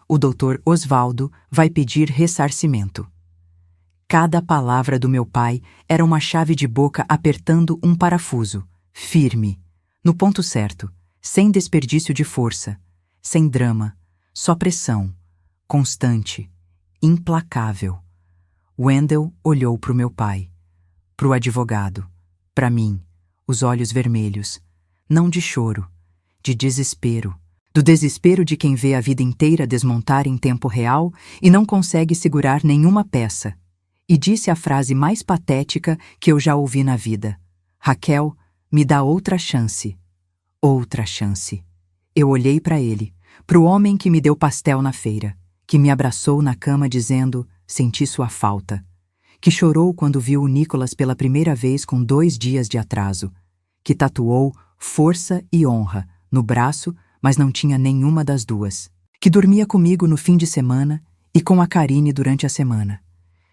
Speaker 1: O Dr. Osvaldo vai pedir ressarcimento. Cada palavra do meu pai era uma chave de boca apertando um parafuso, firme, no ponto certo, sem desperdício de força, sem drama, só pressão, constante, implacável. Wendell olhou para o meu pai, para o advogado, para mim, os olhos vermelhos, não de choro, de desespero, do desespero de quem vê a vida inteira desmontar em tempo real e não consegue segurar nenhuma peça. E disse a frase mais patética que eu já ouvi na vida. Raquel, me dá outra chance. Outra chance. Eu olhei para ele, para o homem que me deu pastel na feira, que me abraçou na cama dizendo, senti sua falta, que chorou quando viu o Nicolas pela primeira vez com 2 dias de atraso, que tatuou força e honra no braço, mas não tinha nenhuma das duas, que dormia comigo no fim de semana e com a Karine durante a semana,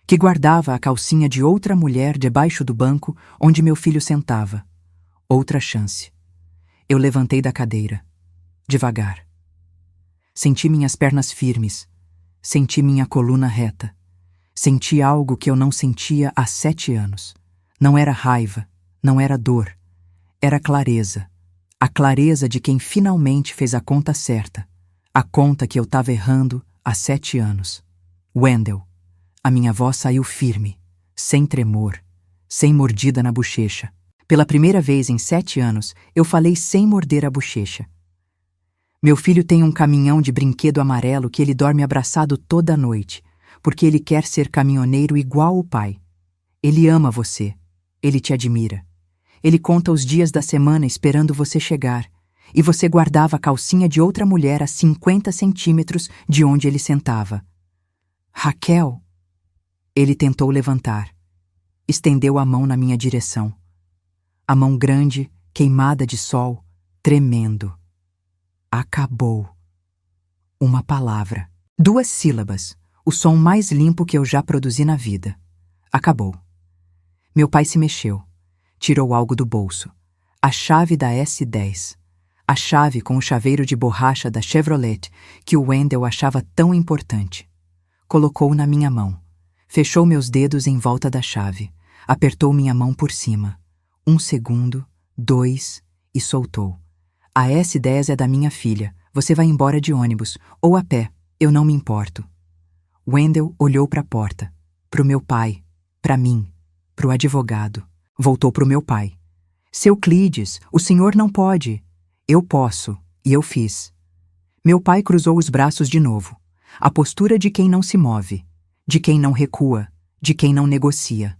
Speaker 1: que guardava a calcinha de outra mulher debaixo do banco onde meu filho sentava. Outra chance. Eu levantei da cadeira, devagar. Senti minhas pernas firmes, senti minha coluna reta. Senti algo que eu não sentia há 7 anos. Não era raiva, não era dor. Era clareza. A clareza de quem finalmente fez a conta certa. A conta que eu estava errando há 7 anos. Wendell. A minha voz saiu firme, sem tremor, sem mordida na bochecha. Pela primeira vez em 7 anos, eu falei sem morder a bochecha. Meu filho tem um caminhão de brinquedo amarelo que ele dorme abraçado toda noite, porque ele quer ser caminhoneiro igual o pai. Ele ama você. Ele te admira. Ele conta os dias da semana esperando você chegar, e você guardava a calcinha de outra mulher a 50 centímetros de onde ele sentava. Raquel! Ele tentou levantar. Estendeu a mão na minha direção. A mão grande, queimada de sol, tremendo. Acabou. Uma palavra. 2 sílabas. O som mais limpo que eu já produzi na vida. Acabou. Meu pai se mexeu. Tirou algo do bolso. A chave da S10. A chave com o chaveiro de borracha da Chevrolet que o Wendell achava tão importante. Colocou na minha mão. Fechou meus dedos em volta da chave. Apertou minha mão por cima. 1 segundo, 2, e soltou. A S10 é da minha filha. Você vai embora de ônibus, ou a pé. Eu não me importo. Wendell olhou para a porta. Pro meu pai. Para mim. Pro advogado. Voltou pro meu pai. Seu Euclides, o senhor não pode. Eu posso, e eu fiz. Meu pai cruzou os braços de novo. A postura de quem não se move, de quem não recua, de quem não negocia.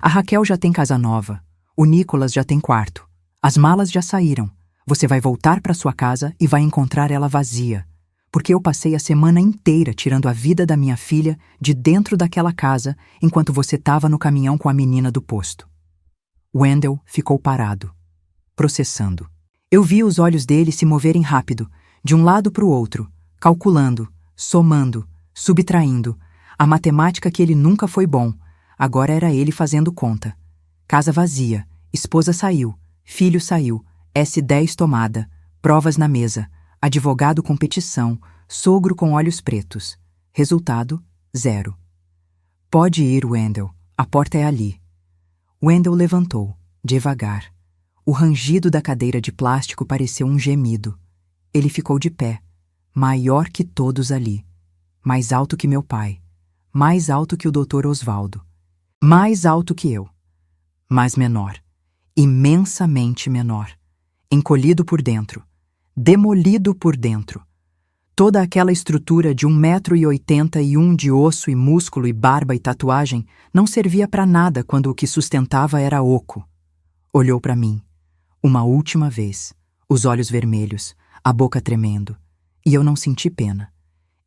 Speaker 1: A Raquel já tem casa nova. O Nicolas já tem quarto. As malas já saíram. Você vai voltar para sua casa e vai encontrar ela vazia. Porque eu passei a semana inteira tirando a vida da minha filha de dentro daquela casa enquanto você estava no caminhão com a menina do posto. Wendell ficou parado, processando. Eu vi os olhos dele se moverem rápido, de um lado para o outro, calculando, somando, subtraindo. A matemática que ele nunca foi bom. Agora era ele fazendo conta. Casa vazia, esposa saiu, filho saiu, S10 tomada, provas na mesa, advogado com petição, sogro com olhos pretos. Resultado, 0. Pode ir, Wendell, a porta é ali. Wendell levantou, devagar. O rangido da cadeira de plástico pareceu um gemido. Ele ficou de pé, maior que todos ali. Mais alto que meu pai, mais alto que o Dr. Osvaldo, mais alto que eu. Mas menor, imensamente menor, encolhido por dentro, demolido por dentro. Toda aquela estrutura de 1,81 m de osso e músculo e barba e tatuagem não servia para nada quando o que sustentava era oco. Olhou para mim, uma última vez, os olhos vermelhos, a boca tremendo, e eu não senti pena.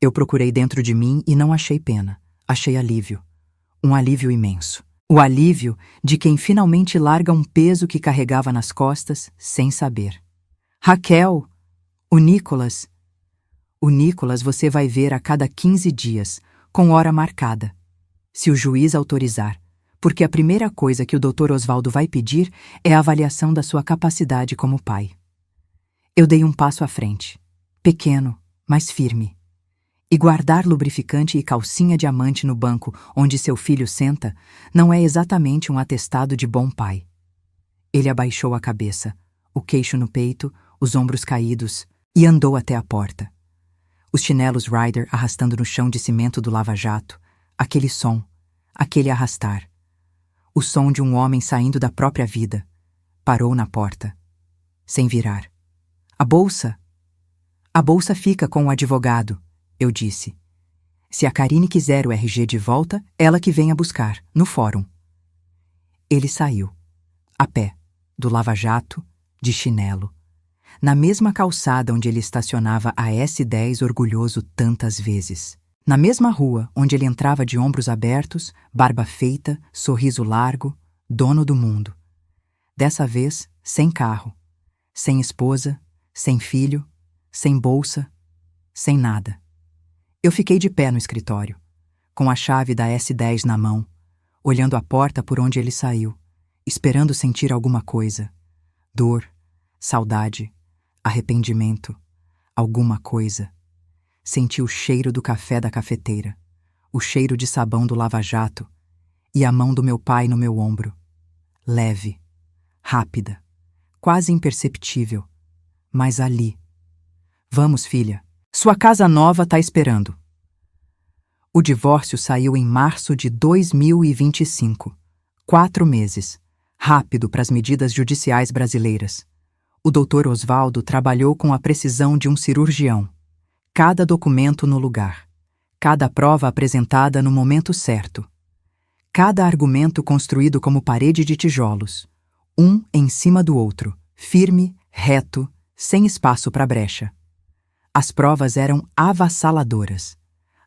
Speaker 1: Eu procurei dentro de mim e não achei pena, achei alívio. Um alívio imenso. O alívio de quem finalmente larga um peso que carregava nas costas sem saber. Raquel, o Nicolas você vai ver a cada 15 dias, com hora marcada. Se o juiz autorizar, porque a primeira coisa que o Dr. Osvaldo vai pedir é a avaliação da sua capacidade como pai. Eu dei um passo à frente, pequeno, mas firme. E guardar lubrificante e calcinha diamante no banco onde seu filho senta não é exatamente um atestado de bom pai. Ele abaixou a cabeça, o queixo no peito, os ombros caídos, e andou até a porta. Os chinelos Ryder arrastando no chão de cimento do lava-jato, aquele som, aquele arrastar. O som de um homem saindo da própria vida. Parou na porta, sem virar. A bolsa? A bolsa fica com o advogado, eu disse. Se a Karine quiser o RG de volta, ela que venha buscar, no fórum. Ele saiu, a pé, do lava-jato, de chinelo, na mesma calçada onde ele estacionava a S10 orgulhoso tantas vezes. Na mesma rua onde ele entrava de ombros abertos, barba feita, sorriso largo, dono do mundo. Dessa vez, sem carro, sem esposa, sem filho, sem bolsa, sem nada. Eu fiquei de pé no escritório, com a chave da S10 na mão, olhando a porta por onde ele saiu, esperando sentir alguma coisa. Dor, saudade, arrependimento, alguma coisa. Senti o cheiro do café da cafeteira, o cheiro de sabão do lava-jato e a mão do meu pai no meu ombro. Leve, rápida, quase imperceptível, mas ali. Vamos, filha. Sua casa nova tá esperando. O divórcio saiu em março de 2025. 4 meses. Rápido para as medidas judiciais brasileiras. O Dr. Osvaldo trabalhou com a precisão de um cirurgião. Cada documento no lugar. Cada prova apresentada no momento certo. Cada argumento construído como parede de tijolos. Um em cima do outro. Firme, reto, sem espaço para brecha. As provas eram avassaladoras.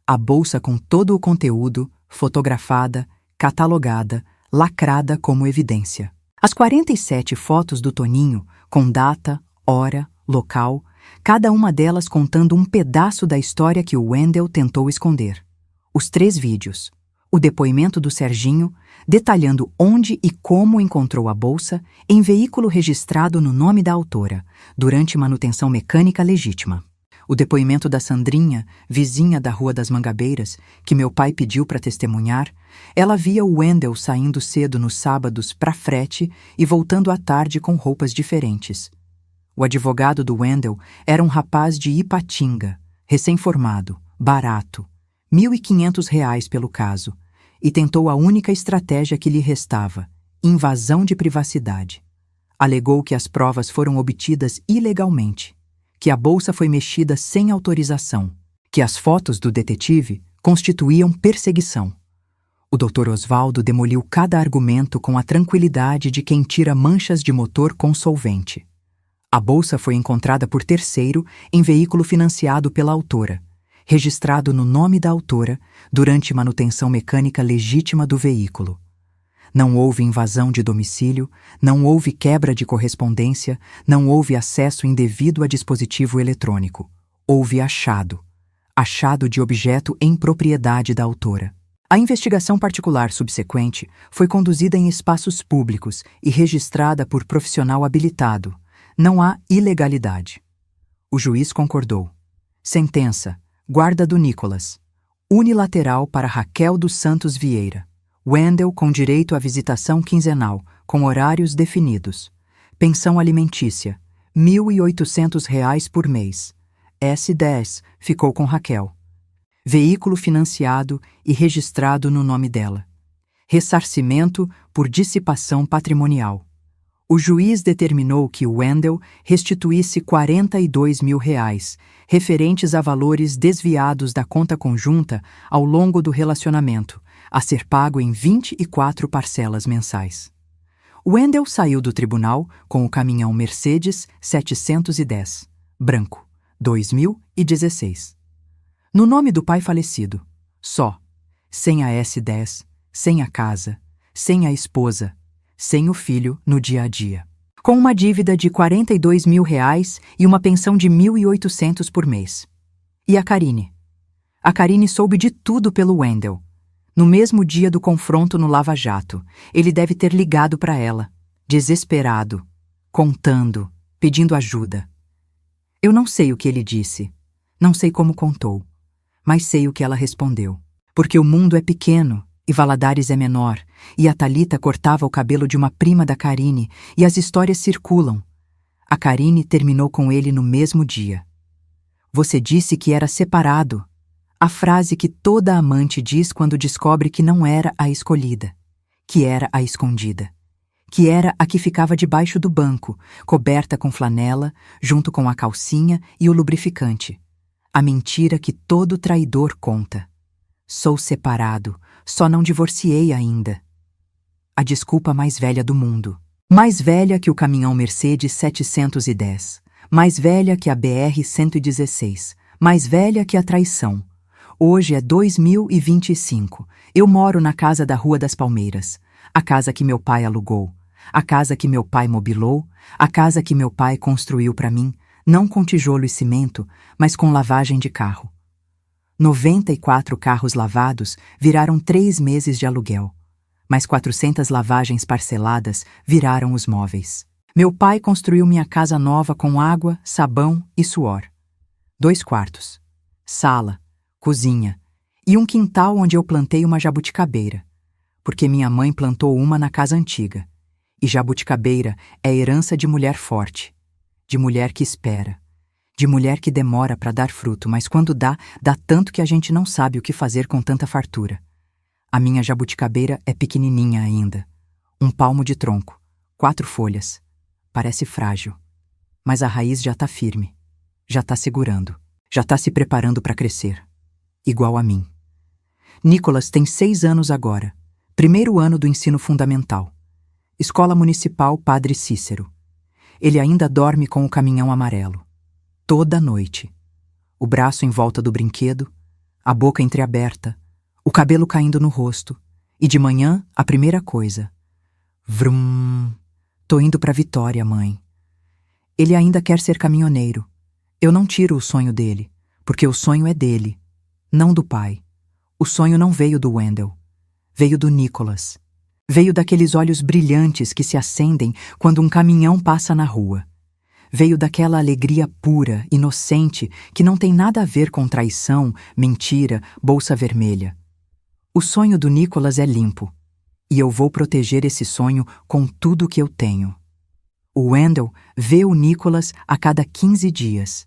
Speaker 1: A bolsa com todo o conteúdo, fotografada, catalogada, lacrada como evidência. As 47 fotos do Toninho, com data, hora, local, cada uma delas contando um pedaço da história que o Wendel tentou esconder. Os 3 vídeos. O depoimento do Serginho, detalhando onde e como encontrou a bolsa em veículo registrado no nome da autora, durante manutenção mecânica legítima. O depoimento da Sandrinha, vizinha da Rua das Mangabeiras, que meu pai pediu para testemunhar, ela via o Wendel saindo cedo nos sábados para frete e voltando à tarde com roupas diferentes. O advogado do Wendel era um rapaz de Ipatinga, recém-formado, barato, R$ 1.500 pelo caso, e tentou a única estratégia que lhe restava, invasão de privacidade. Alegou que as provas foram obtidas ilegalmente, que a bolsa foi mexida sem autorização, que as fotos do detetive constituíam perseguição. O Dr. Osvaldo demoliu cada argumento com a tranquilidade de quem tira manchas de motor com solvente. A bolsa foi encontrada por terceiro em veículo financiado pela autora, registrado no nome da autora durante manutenção mecânica legítima do veículo. Não houve invasão de domicílio, não houve quebra de correspondência, não houve acesso indevido a dispositivo eletrônico. Houve achado de objeto em propriedade da autora. A investigação particular subsequente foi conduzida em espaços públicos e registrada por profissional habilitado. Não há ilegalidade. O juiz concordou. Sentença: guarda do Nicolas. Unilateral para Raquel dos Santos Vieira. Wendel com direito à visitação quinzenal, com horários definidos. Pensão alimentícia, R$ 1.800 por mês. S10 ficou com Raquel. Veículo financiado e registrado no nome dela. Ressarcimento por dissipação patrimonial. O juiz determinou que Wendel restituísse R$ 42.000, referentes a valores desviados da conta conjunta ao longo do relacionamento, a ser pago em 24 parcelas mensais. Wendel saiu do tribunal com o caminhão Mercedes 710, branco, 2016. No nome do pai falecido, só, sem a S10, sem a casa, sem a esposa, sem o filho no dia a dia. Com uma dívida de R$ 42.000 e uma pensão de R$ 1.800 por mês. E a Karine? A Karine soube de tudo pelo Wendel. No mesmo dia do confronto no Lava Jato, ele deve ter ligado para ela, desesperado, contando, pedindo ajuda. Eu não sei o que ele disse, não sei como contou, mas sei o que ela respondeu. Porque o mundo é pequeno e Valadares é menor, e a Thalita cortava o cabelo de uma prima da Karine e as histórias circulam. A Karine terminou com ele no mesmo dia. Você disse que era separado. A frase que toda amante diz quando descobre que não era a escolhida, que era a escondida, que era a que ficava debaixo do banco, coberta com flanela, junto com a calcinha e o lubrificante. A mentira que todo traidor conta. Sou separado, só não divorciei ainda. A desculpa mais velha do mundo. Mais velha que o caminhão Mercedes 710. Mais velha que a BR-116. Mais velha que a traição. Hoje é 2025. Eu moro na casa da Rua das Palmeiras. A casa que meu pai alugou. A casa que meu pai mobilou. A casa que meu pai construiu para mim, não com tijolo e cimento, mas com lavagem de carro. 94 carros lavados viraram 3 meses de aluguel, mas 400 lavagens parceladas viraram os móveis. Meu pai construiu minha casa nova com água, sabão e suor. 2 quartos, sala, cozinha e um quintal onde eu plantei uma jabuticabeira, porque minha mãe plantou uma na casa antiga. E jabuticabeira é herança de mulher forte, de mulher que espera, de mulher que demora para dar fruto, mas quando dá tanto que a gente não sabe o que fazer com tanta fartura. A minha jabuticabeira é pequenininha ainda. 1 palmo de tronco, 4 folhas. Parece frágil, mas a raiz já tá firme, já tá segurando, já tá se preparando para crescer. Igual a mim. Nicolas tem 6 anos agora, 1º ano do ensino fundamental. Escola Municipal Padre Cícero. Ele ainda dorme com o caminhão amarelo. Toda noite. O braço em volta do brinquedo, a boca entreaberta, o cabelo caindo no rosto, e de manhã, a primeira coisa. Vrum, Tô indo pra Vitória, mãe. Ele ainda quer ser caminhoneiro. Eu não tiro o sonho dele, porque o sonho é dele, não do pai. O sonho não veio do Wendell. Veio do Nicholas. Veio daqueles olhos brilhantes que se acendem quando um caminhão passa na rua. Veio daquela alegria pura, inocente, que não tem nada a ver com traição, mentira, bolsa vermelha. O sonho do Nicholas é limpo, e eu vou proteger esse sonho com tudo que eu tenho. O Wendell vê o Nicholas a cada 15 dias.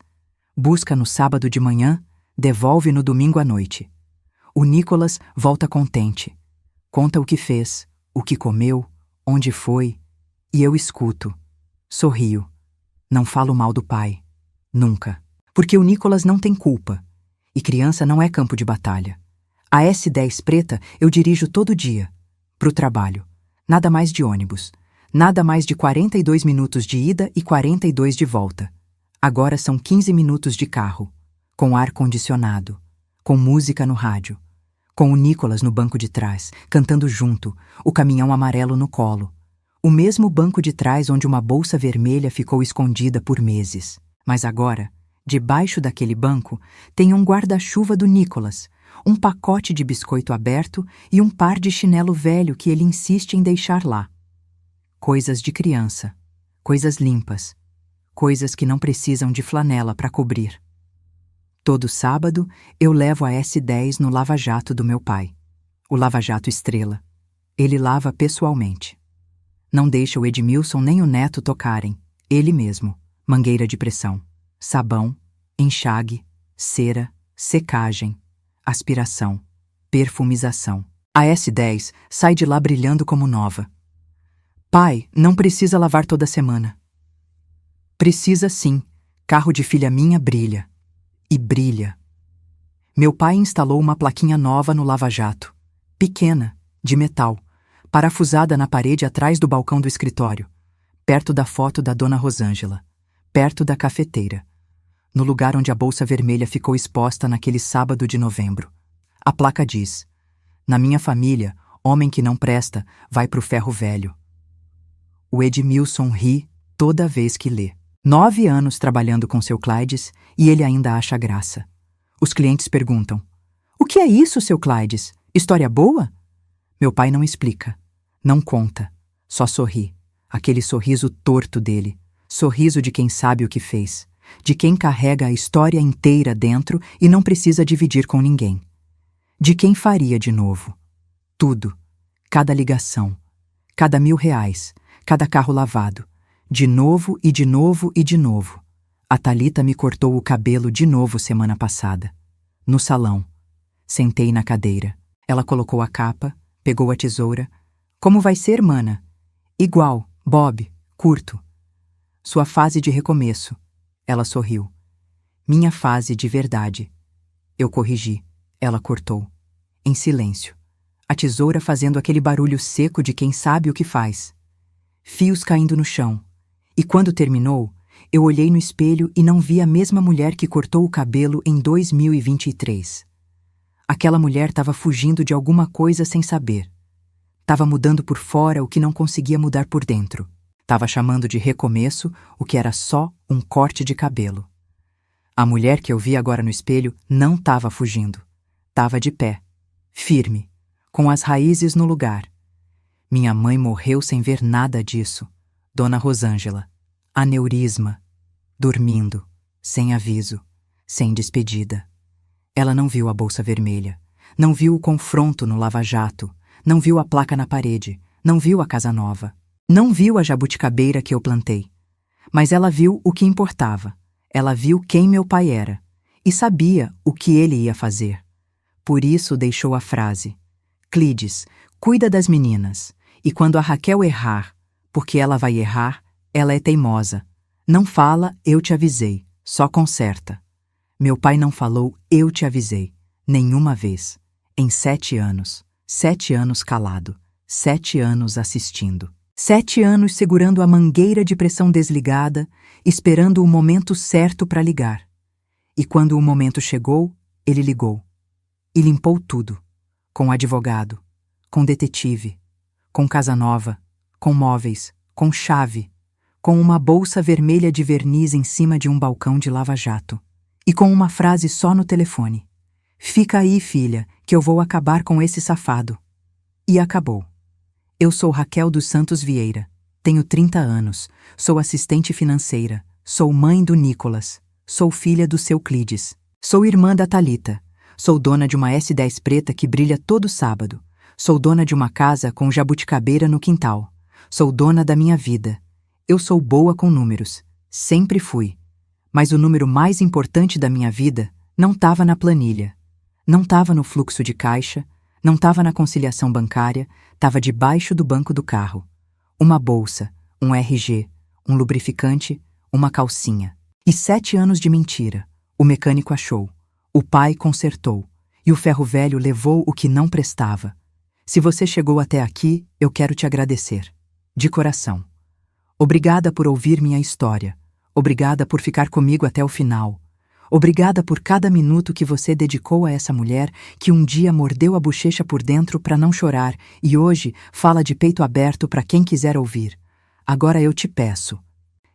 Speaker 1: Busca no sábado de manhã, devolve no domingo à noite. O Nicholas volta contente. Conta o que fez, o que comeu, onde foi, e eu escuto. Sorrio. Não falo mal do pai. Nunca. Porque o Nicholas não tem culpa. E criança não é campo de batalha. A S10 preta eu dirijo todo dia. Pro trabalho. Nada mais de ônibus. Nada mais de 42 minutos de ida e 42 de volta. Agora são 15 minutos de carro. Com ar-condicionado. Com música no rádio. Com o Nicholas no banco de trás, cantando junto, o caminhão amarelo no colo. O mesmo banco de trás onde uma bolsa vermelha ficou escondida por meses. Mas agora, debaixo daquele banco, tem um guarda-chuva do Nicholas, um pacote de biscoito aberto e um par de chinelo velho que ele insiste em deixar lá. Coisas de criança, coisas limpas, coisas que não precisam de flanela para cobrir. Todo sábado, eu levo a S10 no lava-jato do meu pai. O lava-jato Estrela. Ele lava pessoalmente. Não deixa o Edmilson nem o neto tocarem. Ele mesmo. Mangueira de pressão. Sabão. Enxague. Cera. Secagem. Aspiração. Perfumização. A S10 sai de lá brilhando como nova. Pai, não precisa lavar toda semana. Precisa sim. Carro de filha minha brilha. E brilha. Meu pai instalou uma plaquinha nova no lava-jato. Pequena, de metal, parafusada na parede atrás do balcão do escritório, perto da foto da dona Rosângela, perto da cafeteira, no lugar onde a bolsa vermelha ficou exposta naquele sábado de novembro. A placa diz: na minha família, homem que não presta vai pro ferro velho. O Edmilson ri toda vez que lê. 9 anos trabalhando com seu Clydes e ele ainda acha graça. Os clientes perguntam: o que é isso, seu Clydes? História boa? Meu pai não explica, não conta, só sorri. Aquele sorriso torto dele, sorriso de quem sabe o que fez, de quem carrega a história inteira dentro e não precisa dividir com ninguém. De quem faria de novo. Tudo, cada ligação, cada R$1.000, cada carro lavado. De novo e de novo e de novo. A Thalita me cortou o cabelo de novo semana passada. No salão. Sentei na cadeira. Ela colocou a capa, pegou a tesoura. Como vai ser, mana? Igual, Bob, curto. Sua fase de recomeço. Ela sorriu. Minha fase de verdade. Eu corrigi. Ela cortou. Em silêncio. A tesoura fazendo aquele barulho seco de quem sabe o que faz. Fios caindo no chão. E quando terminou, eu olhei no espelho e não vi a mesma mulher que cortou o cabelo em 2023. Aquela mulher estava fugindo de alguma coisa sem saber. Estava mudando por fora o que não conseguia mudar por dentro. Estava chamando de recomeço o que era só um corte de cabelo. A mulher que eu vi agora no espelho não estava fugindo. Estava de pé, firme, com as raízes no lugar. Minha mãe morreu sem ver nada disso. Dona Rosângela, aneurisma, dormindo, sem aviso, sem despedida. Ela não viu a bolsa vermelha, não viu o confronto no lava-jato, não viu a placa na parede, não viu a casa nova, não viu a jabuticabeira que eu plantei. Mas ela viu o que importava, ela viu quem meu pai era e sabia o que ele ia fazer. Por isso deixou a frase: Clydes, cuida das meninas, e quando a Raquel errar, porque ela vai errar, ela é teimosa. Não fala, eu te avisei, só conserta. Meu pai não falou, eu te avisei, nenhuma vez. Em 7 anos. 7 anos calado. 7 anos assistindo. 7 anos segurando a mangueira de pressão desligada, esperando o momento certo para ligar. E quando o momento chegou, ele ligou. E limpou tudo. Com advogado, com detetive, com casa nova, com móveis, com chave, com uma bolsa vermelha de verniz em cima de um balcão de lava-jato e com uma frase só no telefone: "Fica aí, filha, que eu vou acabar com esse safado." E acabou. Eu sou Raquel dos Santos Vieira, tenho 30 anos, sou assistente financeira, sou mãe do Nicolas, sou filha do seu Euclides, sou irmã da Thalita, sou dona de uma S10 preta que brilha todo sábado, sou dona de uma casa com jabuticabeira no quintal, sou dona da minha vida. Eu sou boa com números, sempre fui. Mas o número mais importante da minha vida não estava na planilha, não estava no fluxo de caixa, não estava na conciliação bancária, estava debaixo do banco do carro. Uma bolsa, um RG, um lubrificante, uma calcinha. E 7 anos de mentira. O mecânico achou, o pai consertou, e o ferro velho levou o que não prestava. Se você chegou até aqui, eu quero te agradecer. De coração. Obrigada por ouvir minha história. Obrigada por ficar comigo até o final. Obrigada por cada minuto que você dedicou a essa mulher que um dia mordeu a bochecha por dentro para não chorar e hoje fala de peito aberto para quem quiser ouvir. Agora eu te peço,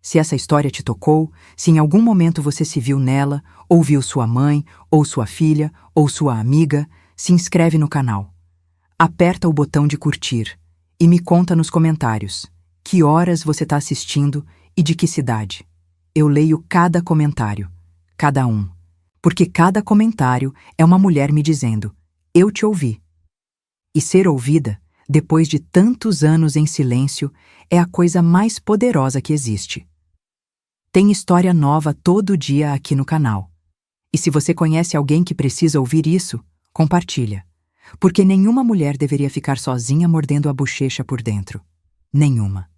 Speaker 1: se essa história te tocou, se em algum momento você se viu nela, ou viu sua mãe, ou sua filha, ou sua amiga, se inscreve no canal. Aperta o botão de curtir e me conta nos comentários que horas você está assistindo e de que cidade. Eu leio cada comentário, cada um, porque cada comentário é uma mulher me dizendo: eu te ouvi. E ser ouvida, depois de tantos anos em silêncio, é a coisa mais poderosa que existe. Tem história nova todo dia aqui no canal. E se você conhece alguém que precisa ouvir isso, compartilha. Porque nenhuma mulher deveria ficar sozinha mordendo a bochecha por dentro. Nenhuma.